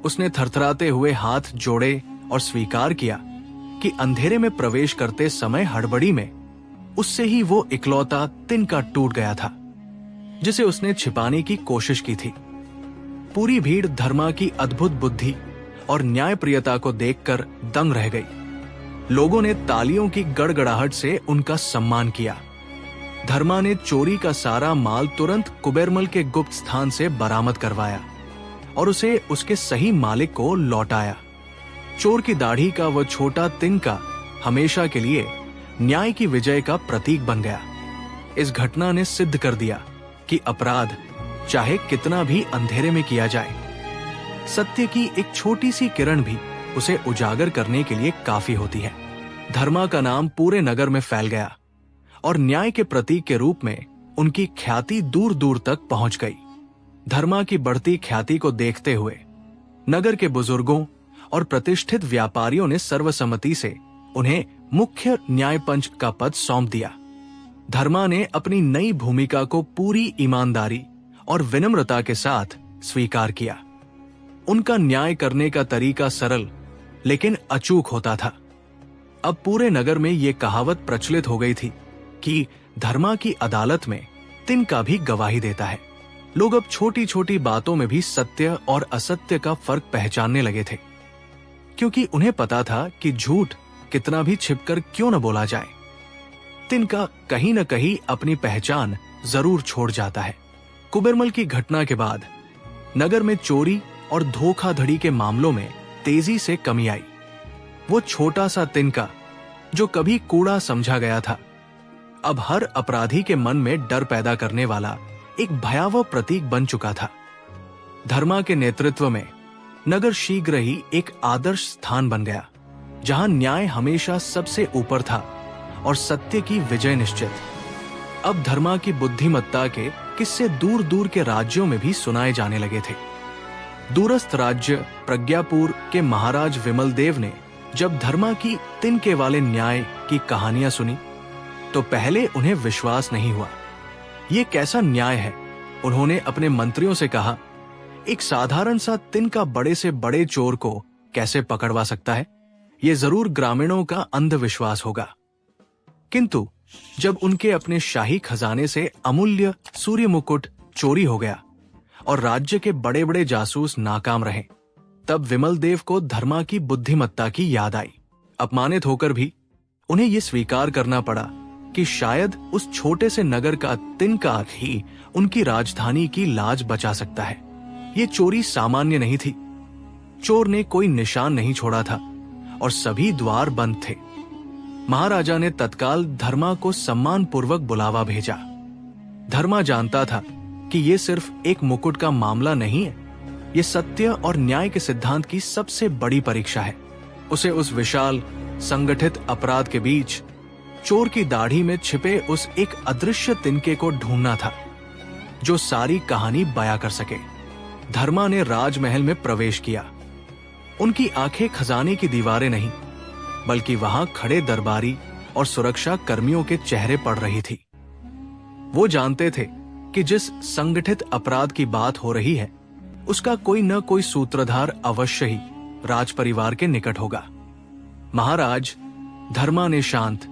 S1: उसने थरथराते हुए हाथ जोड़े और स्वीकार किया कि अंधेरे में प्रवेश करते समय हड़बड़ी में उससे ही वो इकलौता तिनका टूट गया था जिसे उसने छिपाने की कोशिश की थी। पूरी भीड़ धर्मा की अद्भुत बुद्धि और न्यायप्रियता को देखकर दंग रह गई। लोगों ने तालियों की गड़गड़ाहट से उनका सम्मान किया। धर्मा ने चोरी का सारा माल तुरंत कुबेरमल के गुप्त स्थान से बरामद करवाया और उसे उसके सही मालिक को लौटाया। चोर की दाढ़ी का वो छोटा तिनका हमेशा के लिए न्याय की विजय का प्रतीक बन गया। इस घटना ने सिद्ध कर दिया कि अपराध चाहे कितना भी अंधेरे में किया जाए, सत्य की एक छोटी सी किरण भी उसे उजागर करने के लिए काफी होती है। धर्मा का नाम पूरे नगर में फैल गया और न्याय के प्रतीक के रूप में उनकी ख्याति दूर दूर तक पहुंच गई। धर्मा की बढ़ती ख्याति को देखते हुए नगर के बुजुर्गों और प्रतिष्ठित व्यापारियों ने सर्वसम्मति से उन्हें मुख्य न्यायपंच का पद सौंप दिया। धर्मा ने अपनी नई भूमिका को पूरी ईमानदारी और विनम्रता के साथ स्वीकार किया। उनका न्याय करने का तरीका सरल लेकिन अचूक होता था। अब पूरे नगर में ये कहावत प्रचलित हो गई थी कि धर्मा की अदालत में तिनका भी गवाही देता है। लोग अब छोटी छोटी बातों में भी सत्य और असत्य का फर्क पहचानने लगे थे, क्योंकि उन्हें पता था कि झूठ कितना भी छिपकर क्यों न बोला जाए, तिनका कहीं न कहीं अपनी पहचान जरूर छोड़ जाता है। कुबेरमल की घटना के बाद नगर में चोरी और धोखाधड़ी के मामलों में तेजी से कमी आई। वो छोटा सा तिनका जो कभी कूड़ा समझा गया था, अब हर अपराधी के मन में डर पैदा करने वाला एक भयावह प्रतीक बन चुका था। धर्मा के नेतृत्व में नगर शीघ्र ही एक आदर्श स्थान बन गया, जहां न्याय हमेशा सबसे ऊपर था और सत्य की विजय निश्चित। अब धर्मा की बुद्धिमत्ता के किस्से दूर दूर के राज्यों में भी सुनाए जाने लगे थे। दूरस्थ राज्य प्रज्ञापुर के महाराज विमलदेव ने जब धर्मा की तिनके वाले न्याय की कहानियां सुनी तो पहले उन्हें विश्वास नहीं हुआ। ये कैसा न्याय है, उन्होंने अपने मंत्रियों से कहा। एक साधारण सा तिनका बड़े से बड़े चोर को कैसे पकड़वा सकता है? ये जरूर ग्रामीणों का अंधविश्वास होगा। किंतु जब उनके अपने शाही खजाने से अमूल्य सूर्य मुकुट चोरी हो गया और राज्य के बड़े बड़े जासूस नाकाम रहे, तब विमलदेव को धर्मा की बुद्धिमत्ता की याद आई। अपमानित होकर भी उन्हें यह स्वीकार करना पड़ा कि शायद उस छोटे से नगर का तिनका ही उनकी राजधानी की लाज बचा सकता है। ये चोरी सामान्य नहीं थी। चोर ने कोई निशान नहीं छोड़ा था और सभी द्वार बंद थे। महाराजा ने तत्काल धर्मा को सम्मान पूर्वक बुलावा भेजा। धर्मा जानता था कि ये सिर्फ एक मुकुट का मामला नहीं है, ये सत्य और न्याय के सिद्धांत की सबसे बड़ी परीक्षा है। उसे उस विशाल संगठित अपराध के बीच चोर की दाढ़ी में छिपे उस एक अदृश्य तिनके को ढूंढना था जो सारी कहानी बयां कर सके। धर्मा ने राजमहल में प्रवेश किया। उनकी आंखें खजाने की दीवारें नहीं, बल्कि वहां खड़े दरबारी और सुरक्षा कर्मियों के चेहरे पड़ रही थी। वो जानते थे कि जिस संगठित अपराध की बात हो रही है, उसका कोई न कोई सूत्रधार अवश्य ही राज परिवार के निकट होगा। महाराज, धर्मा ने शांत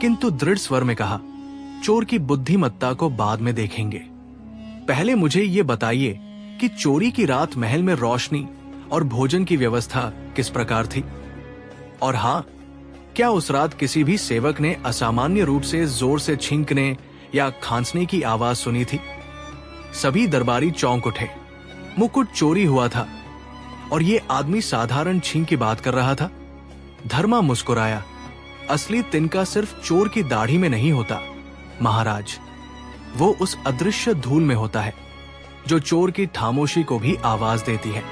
S1: किंतु दृढ़ स्वर में कहा, चोर की बुद्धिमत्ता को बाद में देखेंगे। पहले मुझे ये बताइए कि चोरी की रात महल में रोशनी और भोजन की व्यवस्था किस प्रकार थी? और हाँ, क्या उस रात किसी भी सेवक ने असामान्य रूप से जोर से छींकने या खांसने की आवाज सुनी थी? सभी दरबारी चौंक उठे। मुकुट चोरी हुआ था और ये आदमी साधारण छींक की बात कर रहा था। धर्मा मुस्कुराया। असली तिनका सिर्फ चोर की दाढ़ी में नहीं होता महाराज, वो उस अदृश्य धूल में होता है जो चोर की खामोशी को भी आवाज देती है।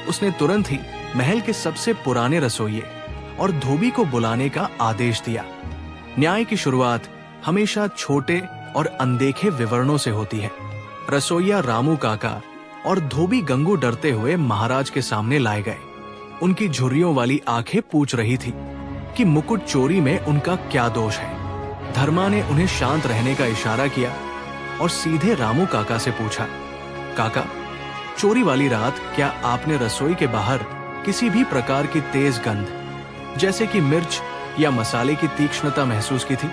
S1: उसने तुरंत ही महल के सबसे पुराने रसोइये और धोबी को बुलाने का आदेश दिया। न्याय की शुरुआत हमेशा छोटे और अनदेखे विवरणों से होती है। रसोइया रामू काका और धोबी गंगू डरते हुए महाराज के सामने लाए गए। उनकी झुर्रियों वाली आंखें पूछ रही थी कि मुकुट चोरी में उनका क्या दोष है। धर्मा ने उन्हें शांत रहने का इशारा किया और सीधे रामू काका से पूछा, काका, चोरी वाली रात क्या आपने रसोई के बाहर किसी भी प्रकार की तेज गंध, जैसे कि मिर्च या मसाले की तीक्ष्णता महसूस की थी?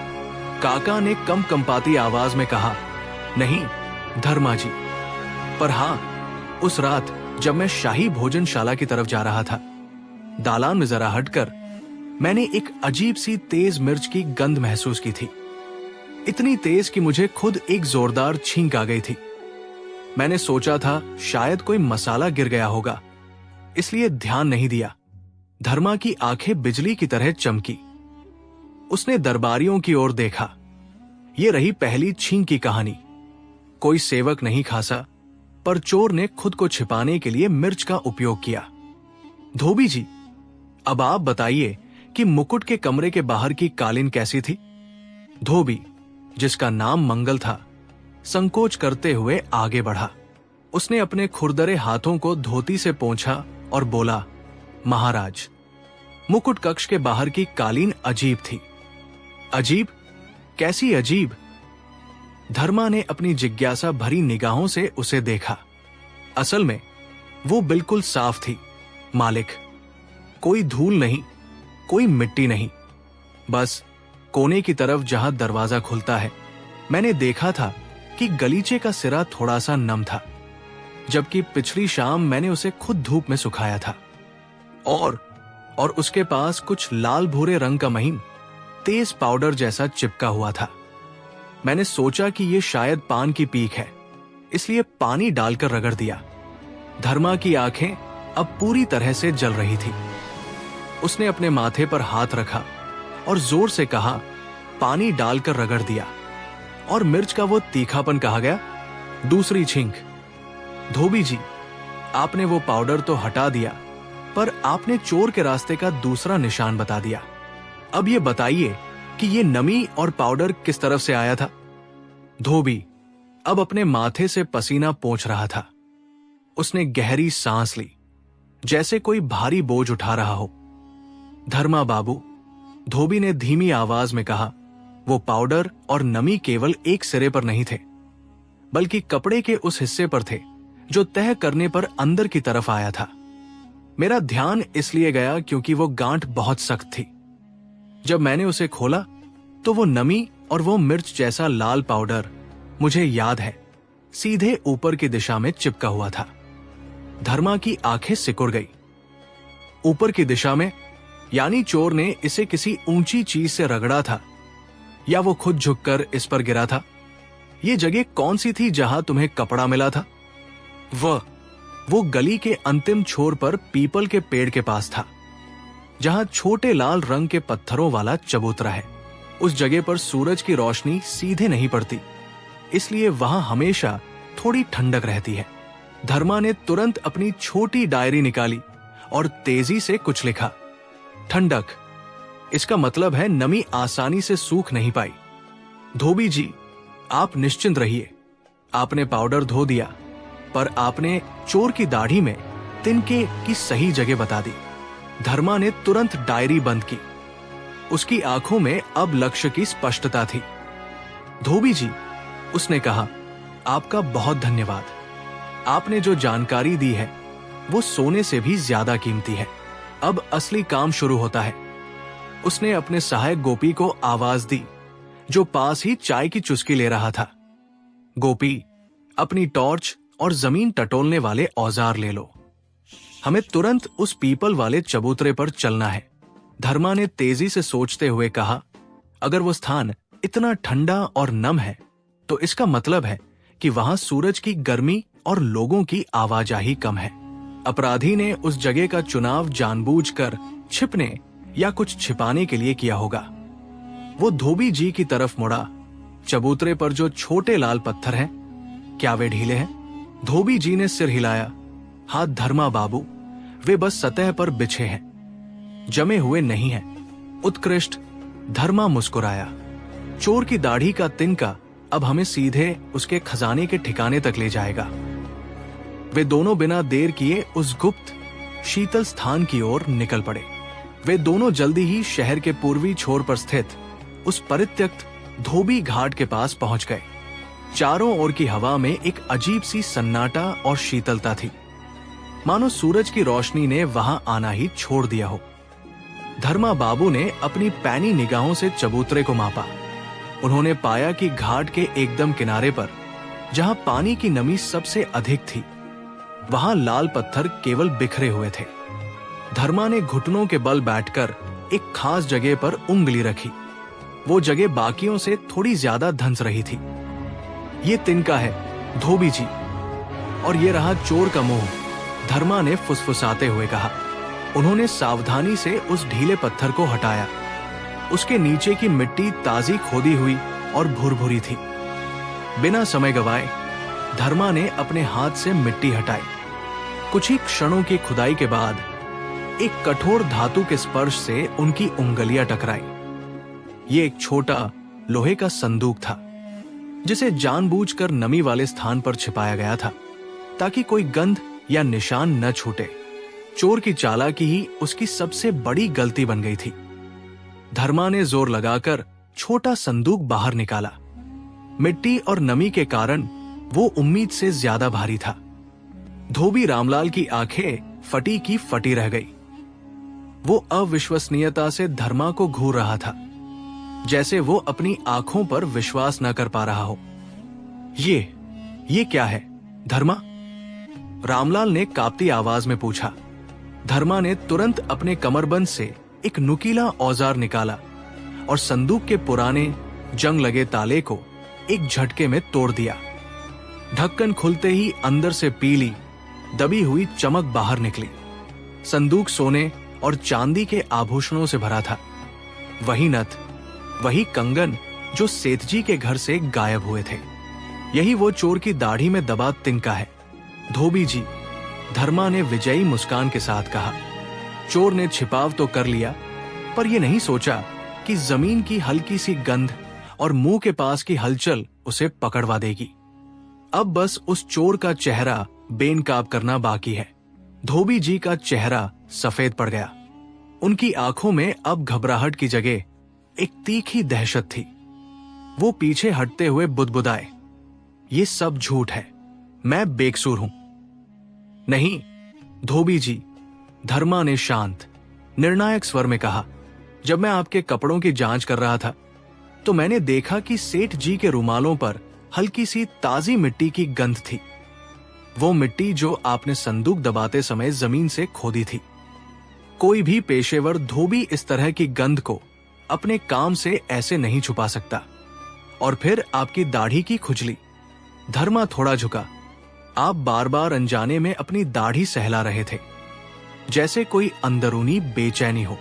S1: काका ने कम कंपाती आवाज में कहा, नहीं धर्मा जी, पर हाँ, उस रात जब मैं शाही भोजनशाला की तरफ जा रहा था, दालान में जरा हटकर मैंने एक अजीब सी तेज मिर्च की गंध महसूस की थी। इतनी तेज कि मुझे खुद एक जोरदार छींक आ गई थी। मैंने सोचा था शायद कोई मसाला गिर गया होगा, इसलिए ध्यान नहीं दिया। धर्मा की आंखें बिजली की तरह चमकी। उसने दरबारियों की ओर देखा। ये रही पहली छींक की कहानी। कोई सेवक नहीं खासा, पर चोर ने खुद को छिपाने के लिए मिर्च का उपयोग किया। धोबी जी, अब आप बताइए कि मुकुट के कमरे के बाहर की कालीन कैसी थी? धोबी, जिसका नाम मंगल था, संकोच करते हुए आगे बढ़ा। उसने अपने खुरदरे हाथों को धोती से पोंछा और बोला, महाराज, मुकुट कक्ष के बाहर की कालीन अजीब थी। अजीब? कैसी अजीब? धर्मा ने अपनी जिज्ञासा भरी निगाहों से उसे देखा। असल में वो बिल्कुल साफ थी मालिक। कोई धूल नहीं, कोई मिट्टी नहीं। बस कोने की तरफ जहां दरवाजा खुलता है, मैंने देखा था कि गलीचे का सिरा थोड़ा सा नम था, जबकि पिछली शाम मैंने उसे खुद धूप में सुखाया था। और उसके पास कुछ लाल भूरे रंग का महीन तेज पाउडर जैसा चिपका हुआ था। मैंने सोचा कि यह शायद पान की पीक है, इसलिए पानी डालकर रगड़ दिया। धर्मा की आंखें अब पूरी तरह से जल रही थी। उसने अपने माथे पर हाथ रखा और जोर से कहा, पानी डालकर रगड़ दिया। और मिर्च का वो तीखापन कहा गया। दूसरी छींक। धोबी जी, आपने वो पाउडर तो हटा दिया, पर आपने चोर के रास्ते का दूसरा निशान बता दिया। अब ये बताइए कि ये नमी और पाउडर किस तरफ से आया था? धोबी अब अपने माथे से पसीना पोंछ रहा था। उसने गहरी सांस ली, जैसे कोई भारी बोझ उठा रहा हो। धर्मा बाबू, धोबी ने धीमी आवाज में कहा, वो पाउडर और नमी केवल एक सिरे पर नहीं थे, बल्कि कपड़े के उस हिस्से पर थे जो तह करने पर अंदर की तरफ आया था। मेरा ध्यान इसलिए गया क्योंकि वो गांठ बहुत सख्त थी। जब मैंने उसे खोला तो वो नमी और वो मिर्च जैसा लाल पाउडर, मुझे याद है, सीधे ऊपर की दिशा में चिपका हुआ था। धर्मा की आंखें सिकुड़ गई। ऊपर की दिशा में, यानी चोर ने इसे किसी ऊंची चीज से रगड़ा था, या वो खुद झुककर इस पर गिरा था? ये जगह कौन सी थी जहां तुम्हें कपड़ा मिला था? वो गली के अंतिम छोर पर पीपल के पेड़ के पास था, जहां छोटे लाल रंग के पत्थरों वाला चबूतरा है। उस जगह पर सूरज की रोशनी सीधे नहीं पड़ती, इसलिए वहां हमेशा थोड़ी ठंडक रहती है। धर्मा ने तुरंत अपनी छोटी डायरी निकाली और तेजी से कुछ लिखा। ठंडक, इसका मतलब है नमी आसानी से सूख नहीं पाई। धोबी जी, आप निश्चिंत रहिए। आपने पाउडर धो दिया, पर आपने चोर की दाढ़ी में तिनके की सही जगह बता दी। धर्मा ने तुरंत डायरी बंद की। उसकी आंखों में अब लक्ष्य की स्पष्टता थी। धोबी जी, उसने कहा, आपका बहुत धन्यवाद। आपने जो जानकारी दी है वो सोने से भी ज्यादा कीमती है। अब असली काम शुरू होता है। उसने अपने सहायक गोपी को आवाज दी, जो पास ही चाय की चुस्की ले रहा था। गोपी, अपनी टॉर्च और जमीन टटोलने वाले औजार ले लो। हमें तुरंत उस पीपल वाले चबूतरे पर चलना है। धर्मा ने तेजी से सोचते हुए कहा, अगर वो स्थान इतना ठंडा और नम है तो इसका मतलब है कि वहां सूरज की गर्मी और लोगों की आवाजाही कम है। अपराधी ने उस जगह का चुनाव जानबूझकर छिपने या कुछ छिपाने के लिए किया होगा। वो धोबी जी की तरफ मुड़ा। चबूतरे पर जो छोटे लाल पत्थर हैं, क्या वे ढीले हैं? धोबी जी ने सिर हिलाया। हाथ धर्मा बाबू, वे बस सतह पर बिछे हैं, जमे हुए नहीं हैं। उत्कृष्ट। धर्मा मुस्कुराया। चोर की दाढ़ी का तिनका अब हमें सीधे उसके खजाने के ठिकाने तक ले जाएगा। वे दोनों बिना देर किए उस गुप्त शीतल स्थान की ओर निकल पड़े। वे दोनों जल्दी ही शहर के पूर्वी छोर पर स्थित उस परित्यक्त धोबी घाट के पास पहुंच गए। चारों ओर की हवा में एक अजीब सी सन्नाटा और शीतलता थी, मानो सूरज की रोशनी ने वहां आना ही छोड़ दिया हो। धर्मा बाबू ने अपनी पैनी निगाहों से चबूतरे को मापा। उन्होंने पाया कि घाट के एकदम किनारे पर, जहां पानी की नमी सबसे अधिक थी, वहां लाल पत्थर केवल बिखरे हुए थे। धर्मा ने घुटनों के बल बैठकर एक खास जगह पर उंगली रखी। वो जगह बाकियों से थोड़ी ज्यादा धंस रही थी। ये तिनका है, धोबी जी, और ये रहा चोर का मुंह, धर्मा ने फुसफुसाते हुए कहा। उन्होंने सावधानी से उस ढीले पत्थर को हटाया। उसके नीचे की मिट्टी ताजी खोदी हुई और भुरभुरी थी। बिना समय गवाए धर्मा ने अपने हाथ से मिट्टी हटाई। कुछ ही क्षणों की खुदाई के बाद एक कठोर धातु के स्पर्श से उनकी उंगलियां टकराई। ये एक छोटा लोहे का संदूक था, जिसे जानबूझकर नमी वाले स्थान पर छिपाया गया था, ताकि कोई गंध या निशान न छूटे। चोर की चालाकी ही उसकी सबसे बड़ी गलती बन गई थी। धर्मा ने जोर लगाकर छोटा संदूक बाहर निकाला। मिट्टी और नमी के कारण वो उम्मीद से ज्यादा भारी था। धोबी रामलाल की आंखें फटी की फटी रह गई। वो अविश्वसनीयता से धर्मा को घूर रहा था, जैसे वो अपनी आंखों पर विश्वास न कर पा रहा हो। ये क्या है, धर्मा? रामलाल ने कांपती आवाज में पूछा। धर्मा ने तुरंत अपने कमरबंद से एक नुकीला औजार निकाला और संदूक के पुराने जंग लगे ताले को एक झटके में तोड़ दिया। ढक्कन खुलते ही अंदर से पीली दबी हुई चमक बाहर निकली। संदूक सोने और चांदी के आभूषणों से भरा था। वही नथ, वही कंगन जो सेठजी के घर से गायब हुए थे। यही वो चोर की दाढ़ी में दबा तिनका है, धोबी जी, धर्मा ने विजयी मुस्कान के साथ कहा। चोर ने छिपाव तो कर लिया, पर यह नहीं सोचा कि जमीन की हल्की सी गंध और मुंह के पास की हलचल उसे पकड़वा देगी। अब बस उस चोर का चेहरा बेनकाब करना बाकी है। धोबी जी का चेहरा सफेद पड़ गया। उनकी आंखों में अब घबराहट की जगह एक तीखी दहशत थी। वो पीछे हटते हुए बुदबुदाए, ये सब झूठ है, मैं बेकसूर हूं। नहीं धोबी जी, धर्मा ने शांत निर्णायक स्वर में कहा। जब मैं आपके कपड़ों की जांच कर रहा था, तो मैंने देखा कि सेठ जी के रुमालों पर हल्की सी ताजी मिट्टी की गंध थी। वो मिट्टी जो आपने संदूक दबाते समय जमीन से खोदी थी। कोई भी पेशेवर धोबी इस तरह की गंध को अपने काम से ऐसे नहीं छुपा सकता। और फिर आपकी दाढ़ी की खुजली। धर्मा थोड़ा झुका। आप बार बार अनजाने में अपनी दाढ़ी सहला रहे थे, जैसे कोई अंदरूनी बेचैनी हो।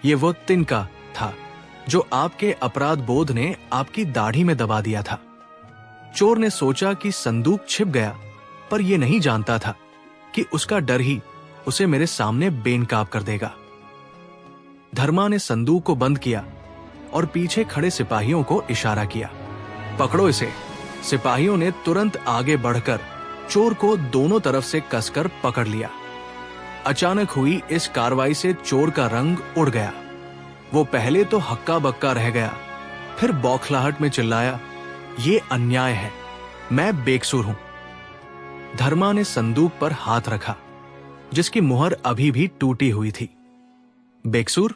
S1: ये वो तिनका था जो आपके अपराध बोध ने आपकी दाढ़ी में दबा दिया था। चोर ने सोचा कि संदूक छिप गया, पर यह नहीं जानता था कि उसका डर ही उसे मेरे सामने बेनकाब कर देगा। धर्मा ने संदूक को बंद किया और पीछे खड़े सिपाहियों को इशारा किया, पकड़ो इसे। सिपाहियों ने तुरंत आगे बढ़कर चोर को दोनों तरफ से कसकर पकड़ लिया। अचानक हुई इस कार्रवाई से चोर का रंग उड़ गया। वो पहले तो हक्का बक्का रह गया, फिर बौखलाहट में चिल्लाया, ये अन्याय है, मैं बेकसूर हूं। धर्मा ने संदूक पर हाथ रखा, जिसकी मुहर अभी भी टूटी हुई थी। बेकसूर?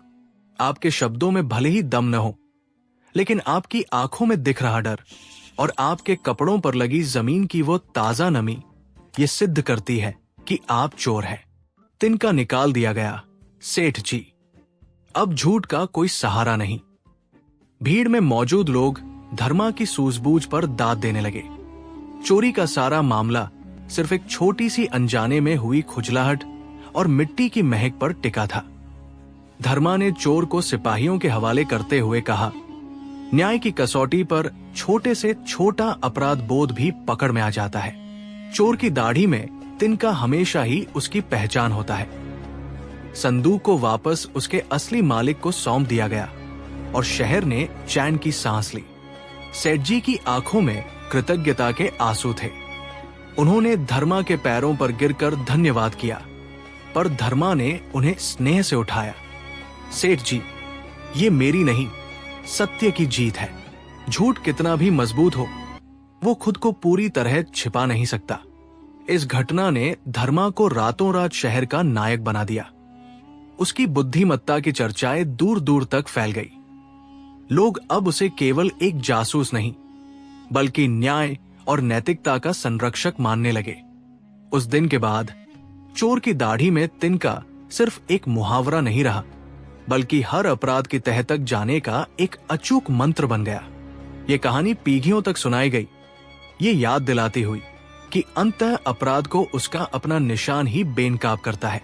S1: आपके शब्दों में भले ही दम न हो, लेकिन आपकी आंखों में दिख रहा डर और आपके कपड़ों पर लगी जमीन की वो ताजा नमी ये सिद्ध करती है कि आप चोर हैं। तिनका निकाल दिया गया, सेठ जी। अब झूठ का कोई सहारा नहीं। भीड़ में मौजूद लोग धर्मा की सूझबूझ पर दाद देने लगे। चोरी का सारा मामला सिर्फ एक छोटी सी अनजाने में हुई खुजलाहट और मिट्टी की महक पर टिका था। धर्मा ने चोर को सिपाहियों के हवाले करते हुए कहा, न्याय की कसौटी पर छोटे से छोटा अपराध बोध भी पकड़ में आ जाता है। चोर की दाढ़ी में तिनका हमेशा ही उसकी पहचान होता है। संदूक को वापस उसके असली मालिक को सौंप दिया गया और शहर ने चैन की सांस ली। सेठ जी की आंखों में कृतज्ञता के आंसू थे। उन्होंने धर्मा के पैरों पर गिरकर धन्यवाद किया पर धर्मा ने उन्हें स्नेह से उठाया। सेठ जी, ये मेरी नहीं, सत्य की जीत है। झूठ कितना भी मजबूत हो, वो खुद को पूरी तरह छिपा नहीं सकता। इस घटना ने धर्मा को रातों रात शहर का नायक बना दिया। उसकी बुद्धिमत्ता की चर्चाएं दूर दूर तक फैल गई। लोग अब उसे केवल एक जासूस नहीं, बल्कि न्याय और नैतिकता का संरक्षक मानने लगे। उस दिन के बाद चोर की दाढ़ी में तिनका सिर्फ एक मुहावरा नहीं रहा, बल्कि हर अपराध की तह तक जाने का एक अचूक मंत्र बन गया। ये कहानी पीढ़ियों तक सुनाई गई, ये याद दिलाती हुई कि अंततः अपराध को उसका अपना निशान ही बेनकाब करता है,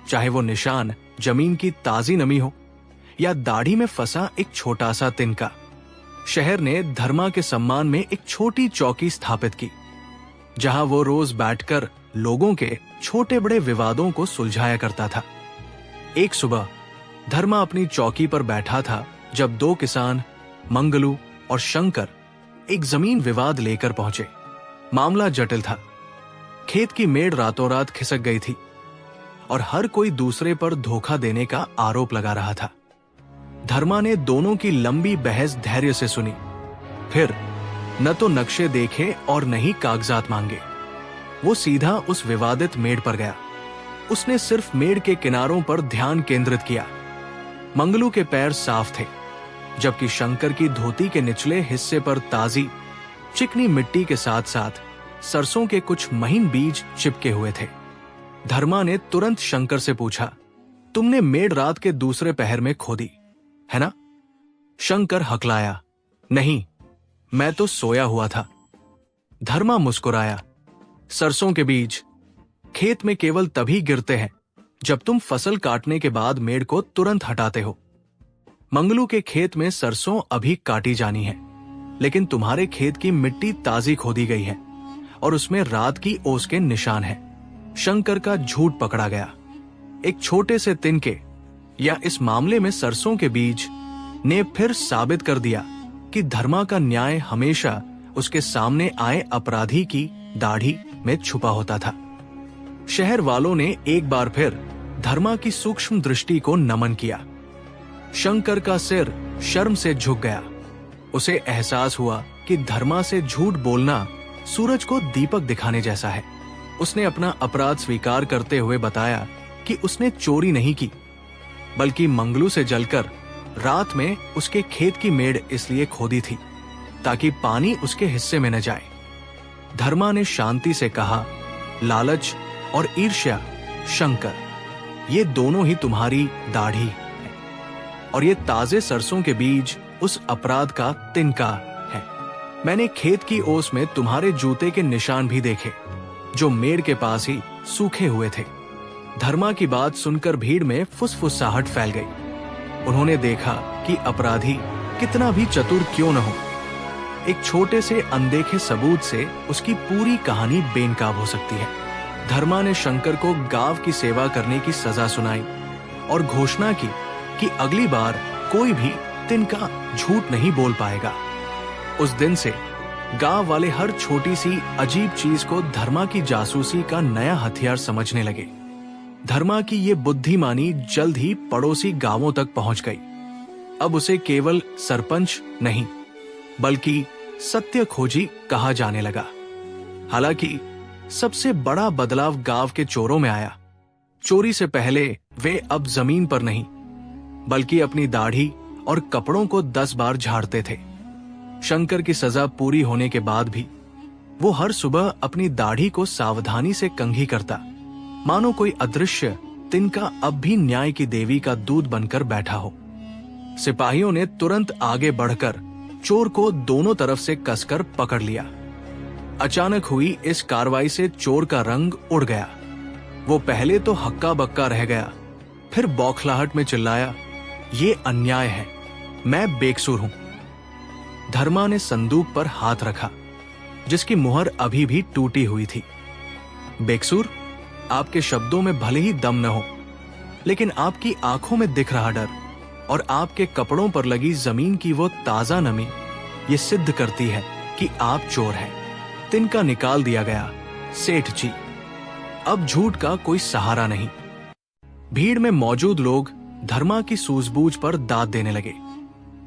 S1: चाहे वो निशान जमीन की ताजी नमी हो या दाढ़ी में फंसा एक छोटा सा तिनका। शहर ने धर्मा के सम्मान में एक छोटी चौकी स्थापित की, जहां वो रोज बैठकर लोगों के छोटे बड़े विवादों को सुलझाया करता था। एक सुबह धर्मा अपनी चौकी पर बैठा था जब दो किसान मंगलू और शंकर एक जमीन विवाद लेकर पहुंचे। मामला जटिल था। खेत की मेड़ रातों रात खिसक गई थी और हर कोई दूसरे पर धोखा देने का आरोप लगा रहा था। धर्मा ने दोनों की लंबी बहस धैर्य से सुनी, फिर न तो नक्शे देखे और न ही कागजात मांगे। वो सीधा उस विवादित मेड़ पर गया। उसने सिर्फ मेड़ के किनारों पर ध्यान केंद्रित किया। मंगलू के पैर साफ थे, जबकि शंकर की धोती के निचले हिस्से पर ताजी चिकनी मिट्टी के साथ साथ सरसों के कुछ महीन बीज चिपके हुए थे। धर्मा ने तुरंत शंकर से पूछा, तुमने मेड़ रात के दूसरे पहर में खोदी है ना? शंकर हकलाया, नहीं, मैं तो सोया हुआ था। धर्मा मुस्कुराया, सरसों के बीज खेत में केवल तभी गिरते हैं जब तुम फसल काटने के बाद मेड़ को तुरंत हटाते हो। मंगलू के खेत में सरसों अभी काटी जानी है, लेकिन तुम्हारे खेत की मिट्टी ताजी खोदी गई है और उसमें रात की ओस के निशान हैं। शंकर का झूठ पकड़ा गया। एक छोटे से तिनके या इस मामले में सरसों के बीज ने फिर साबित कर दिया कि धर्मा का न्याय हमेशा उसके सामने आए अपराधी की दाढ़ी में छुपा होता था। शहर वालों ने एक बार फिर धर्मा की सूक्ष्म दृष्टि को नमन किया। शंकर का सिर शर्म से झुक गया। उसे एहसास हुआ कि धर्मा से झूठ बोलना सूरज को दीपक दिखाने जैसा है। उसने अपना अपराध स्वीकार करते हुए बताया कि उसने चोरी नहीं की, बल्कि मंगलू से जलकर रात में उसके खेत की मेड़ इसलिए खोदी थी ताकि पानी उसके हिस्से में न जाए। धर्मा ने शांति से कहा, लालच और ईर्ष्या शंकर, ये दोनों ही तुम्हारी दाढ़ी है और ये ताजे सरसों के बीज उस अपराध का तिनका है। मैंने खेत की ओस में तुम्हारे जूते के निशान भी देखे, जो मेड़ के पास ही सूखे हुए थे। धर्मा की बात सुनकर भीड़ में फुसफुसाहट फैल गई। उन्होंने देखा कि अपराधी कितना भी चतुर क्यों न हो, एक छोटे से अनदेखे सबूत से उसकी पूरी कहानी बेनकाब हो सकती है। धर्मा ने शंकर को गांव की सेवा करने की सजा सुनाई और घोषणा की कि अगली बार कोई भी तिनका झूठ नहीं बोल पाएगा। उस दिन से गांव वाले हर छोटी सी अजीब चीज को धर्मा की जासूसी का नया हथियार समझने लगे। धर्मा की ये बुद्धिमानी जल्द ही पड़ोसी गांवों तक पहुंच गई। अब उसे केवल सरपंच नहीं, बल्कि सत्य खोजी कहा जाने लगा। हालांकि सबसे बड़ा बदलाव गांव के चोरों में आया। चोरी से पहले वे अब जमीन पर नहीं, बल्कि अपनी दाढ़ी और कपड़ों को 10 बार झाड़ते थे। शंकर की सजा पूरी होने के बाद भी वो हर सुबह अपनी दाढ़ी को सावधानी से कंघी करता, मानो कोई अदृश्य तिनका अब भी न्याय की देवी का दूध बनकर बैठा हो। सिपाहियों ने तुरंत आगे बढ़कर चोर को दोनों तरफ से कसकर पकड़ लिया। अचानक हुई इस कार्रवाई से चोर का रंग उड़ गया। वो पहले तो हक्का बक्का रह गया, फिर बौखलाहट में चिल्लाया, ये अन्याय है, मैं बेकसूर हूं। धर्मा ने संदूक पर हाथ रखा, जिसकी मुहर अभी भी टूटी हुई थी। बेकसूर? आपके शब्दों में भले ही दम न हो, लेकिन आपकी आंखों में दिख रहा डर और आपके कपड़ों पर लगी जमीन की वो ताजा नमी ये सिद्ध करती है कि आप चोर हैं। तिनका निकाल दिया गया। सेठ जी, अब झूठ का कोई सहारा नहीं। भीड़ में मौजूद लोग धर्मा की सूझबूझ पर दाद देने लगे।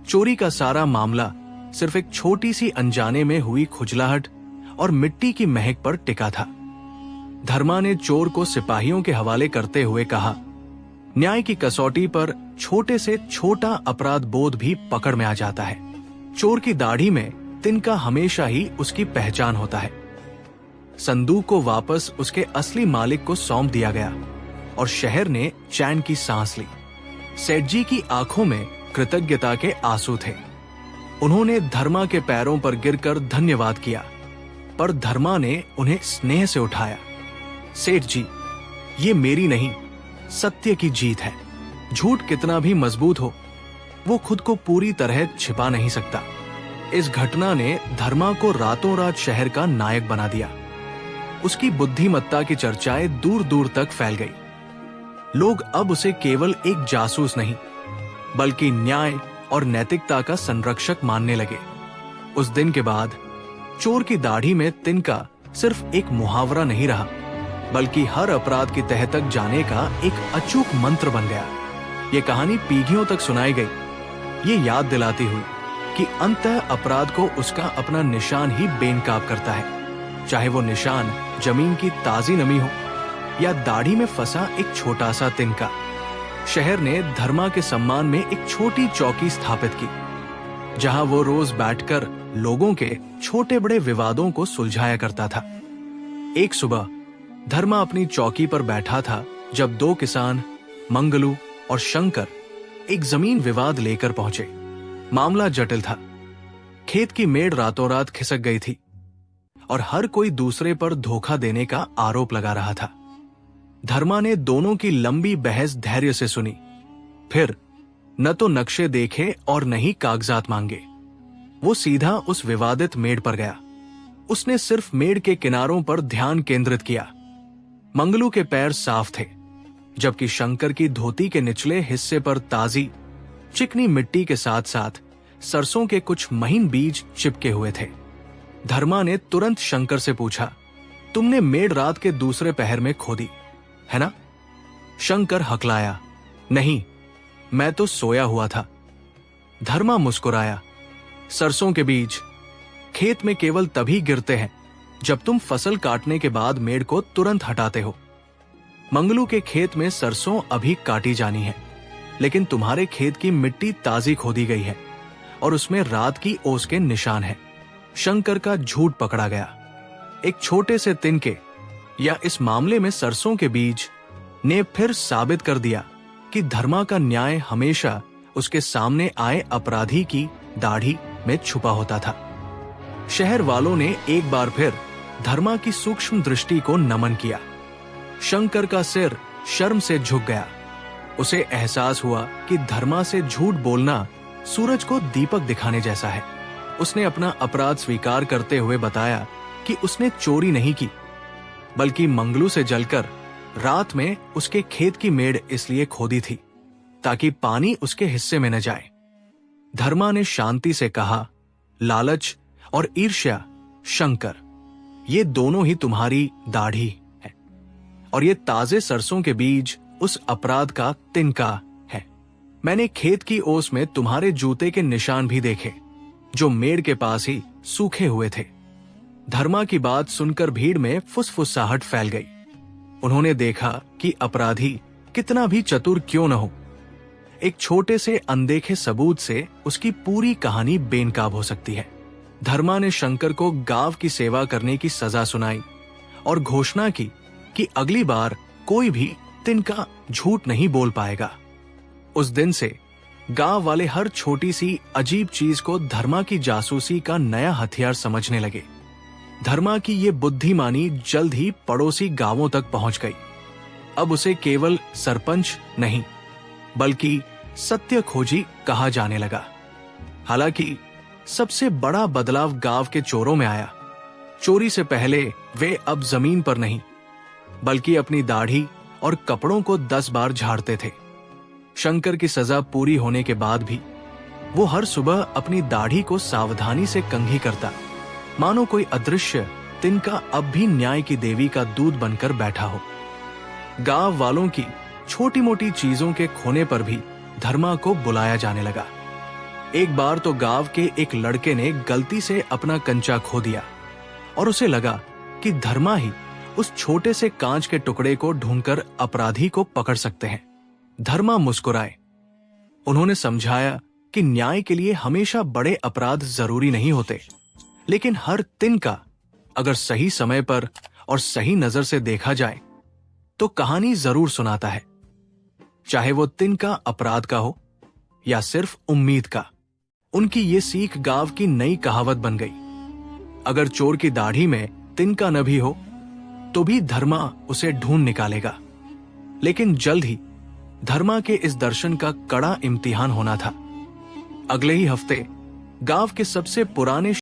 S1: चोरी का सारा मामला सिर्फ एक छोटी सी अनजाने में हुई खुजलाहट और मिट्टी की महक पर टिका था। धर्मा ने चोर को सिपाहियों के हवाले करते हुए कहा, न्याय की कसौटी पर छोटे से छोटा अपराध बोध भी पकड़ में आ जाता है। चोर की दाढ़ी में तिनका हमेशा ही उसकी पहचान होता है। संदूक को वापस उसके असली मालिक को सौंप दिया गया और शहर ने चैन की सांस ली। सेठ जी की आंखों में कृतज्ञता के आंसू थे। उन्होंने धर्मा के पैरों पर गिरकर धन्यवाद किया, पर धर्मा ने उन्हें स्नेह से उठाया। सेठ जी, ये मेरी नहीं, सत्य की जीत है। झूठ कितना भी मजबूत हो, वो खुद को पूरी तरह छिपा नहीं सकता। इस घटना ने धर्मा को रातों रात शहर का नायक बना दिया। उसकी बुद्धिमत्ता की चर्चाएं दूर दूर तक फैल गई। लोग अब उसे केवल एक जासूस नहीं, बल्कि न्याय और नैतिकता का संरक्षक मानने लगे। उस दिन के बाद चोर की दाढ़ी में तिनका सिर्फ एक मुहावरा नहीं रहा, बल्कि हर अपराध की तह तक जाने का एक अचूक मंत्र बन गया। ये कहानी पीढ़ियों तक सुनाई गई, ये याद दिलाती हुई कि अंततः अपराध को उसका अपना निशान ही बेनकाब करता है, चाहे वो निशान जमीन की ताजी नमी हो या दाढ़ी में फंसा एक छोटा सा तिनका। शहर ने धर्मा के सम्मान में एक छोटी चौकी स्थापित की, जहां वो रोज बैठकर लोगों के छोटे बड़े विवादों को सुलझाया करता था। एक सुबह धर्मा अपनी चौकी पर बैठा था जब दो किसान मंगलू और शंकर एक जमीन विवाद लेकर पहुंचे। मामला जटिल था। खेत की मेड़ रातों रात खिसक गई थी और हर कोई दूसरे पर धोखा देने का आरोप लगा रहा था। धर्मा ने दोनों की लंबी बहस धैर्य से सुनी, फिर न तो नक्शे देखे और न ही कागजात मांगे। वो सीधा उस विवादित मेड़ पर गया। उसने सिर्फ मेड़ के किनारों पर ध्यान केंद्रित किया। मंगलू के पैर साफ थे, जबकि शंकर की धोती के निचले हिस्से पर ताजी चिकनी मिट्टी के साथ साथ सरसों के कुछ महीन बीज चिपके हुए थे। धर्मा ने तुरंत शंकर से पूछा, तुमने मेड़ रात के दूसरे पहर में खोदी है ना? शंकर हकलाया, नहीं, मैं तो सोया हुआ था। धर्मा मुस्कुराया, सरसों के बीज खेत में केवल तभी गिरते हैं जब तुम फसल काटने के बाद मेड़ को तुरंत हटाते हो। मंगलू के खेत में सरसों अभी काटी जानी है, लेकिन तुम्हारे खेत की मिट्टी ताजी खोदी गई है और उसमें रात की ओस के निशान है। शंकर का झूठ पकड़ा गया। एक छोटे से तिनके या इस मामले में सरसों के बीज ने फिर साबित कर दिया कि धर्मा का न्याय हमेशा उसके सामने आए अपराधी की दाढ़ी में छुपा होता था। शहर वालों ने एक बार फिर धर्मा की सूक्ष्म दृष्टि को नमन किया। शंकर का सिर शर्म से झुक गया। उसे एहसास हुआ कि धर्मा से झूठ बोलना सूरज को दीपक दिखाने जैसा है। उसने अपना अपराध स्वीकार करते हुए बताया कि उसने चोरी नहीं की, बल्कि मंगलू से जलकर रात में उसके खेत की मेड़ इसलिए खोदी थी ताकि पानी उसके हिस्से में न जाए। धर्मा ने शांति से कहा, लालच और ईर्ष्या शंकर, ये दोनों ही तुम्हारी दाढ़ी है और ये ताजे सरसों के बीज उस अपराध का तिनका है। मैंने खेत की ओस में तुम्हारे जूते के निशान भी देखे जो मेड़ के पास ही सूखे हुए थे। धर्मा की बात सुनकर भीड़ में फुसफुसाहट फैल गई। उन्होंने देखा कि अपराधी कितना भी चतुर क्यों न हो, एक छोटे से अनदेखे सबूत से उसकी पूरी कहानी बेनकाब हो सकती है। धर्मा ने शंकर को गांव की सेवा करने की सजा सुनाई और घोषणा की कि अगली बार कोई भी तिनका झूठ नहीं बोल पाएगा। उस दिन से गांव वाले हर छोटी सी अजीब चीज को धर्मा की जासूसी का नया हथियार समझने लगे। धर्मा की ये बुद्धिमानी जल्द ही पड़ोसी गांवों तक पहुंच गई। अब उसे केवल सरपंच नहीं, बल्कि सत्य खोजी कहा जाने लगा। हालांकि सबसे बड़ा बदलाव गांव के चोरों में आया। चोरी से पहले वे अब जमीन पर नहीं, बल्कि अपनी दाढ़ी और कपड़ों को 10 बार झाड़ते थे। शंकर की सजा पूरी होने के बाद भी वो हर सुबह अपनी दाढ़ी को सावधानी से कंघी करता, मानो कोई अदृश्य तिनका अब भी न्याय की देवी का दूध बनकर बैठा हो। गांव वालों की छोटी मोटी चीजों के खोने पर भी धर्मा को बुलाया जाने लगा। एक बार तो गांव के एक लड़के ने गलती से अपना कंचा खो दिया और उसे लगा कि धर्मा ही उस छोटे से कांच के टुकड़े को ढूंढकर अपराधी को पकड़ सकते हैं। धर्मा मुस्कुराए। उन्होंने समझाया कि न्याय के लिए हमेशा बड़े अपराध जरूरी नहीं होते, लेकिन हर तिनका अगर सही समय पर और सही नजर से देखा जाए तो कहानी जरूर सुनाता है, चाहे वो तिनका अपराध का हो या सिर्फ उम्मीद का। उनकी ये सीख गांव की नई कहावत बन गई। अगर चोर की दाढ़ी में तिनका न भी हो तो भी धर्मा उसे ढूंढ निकालेगा। लेकिन जल्द ही धर्मा के इस दर्शन का कड़ा इम्तिहान होना था। अगले ही हफ्ते गांव के सबसे पुराने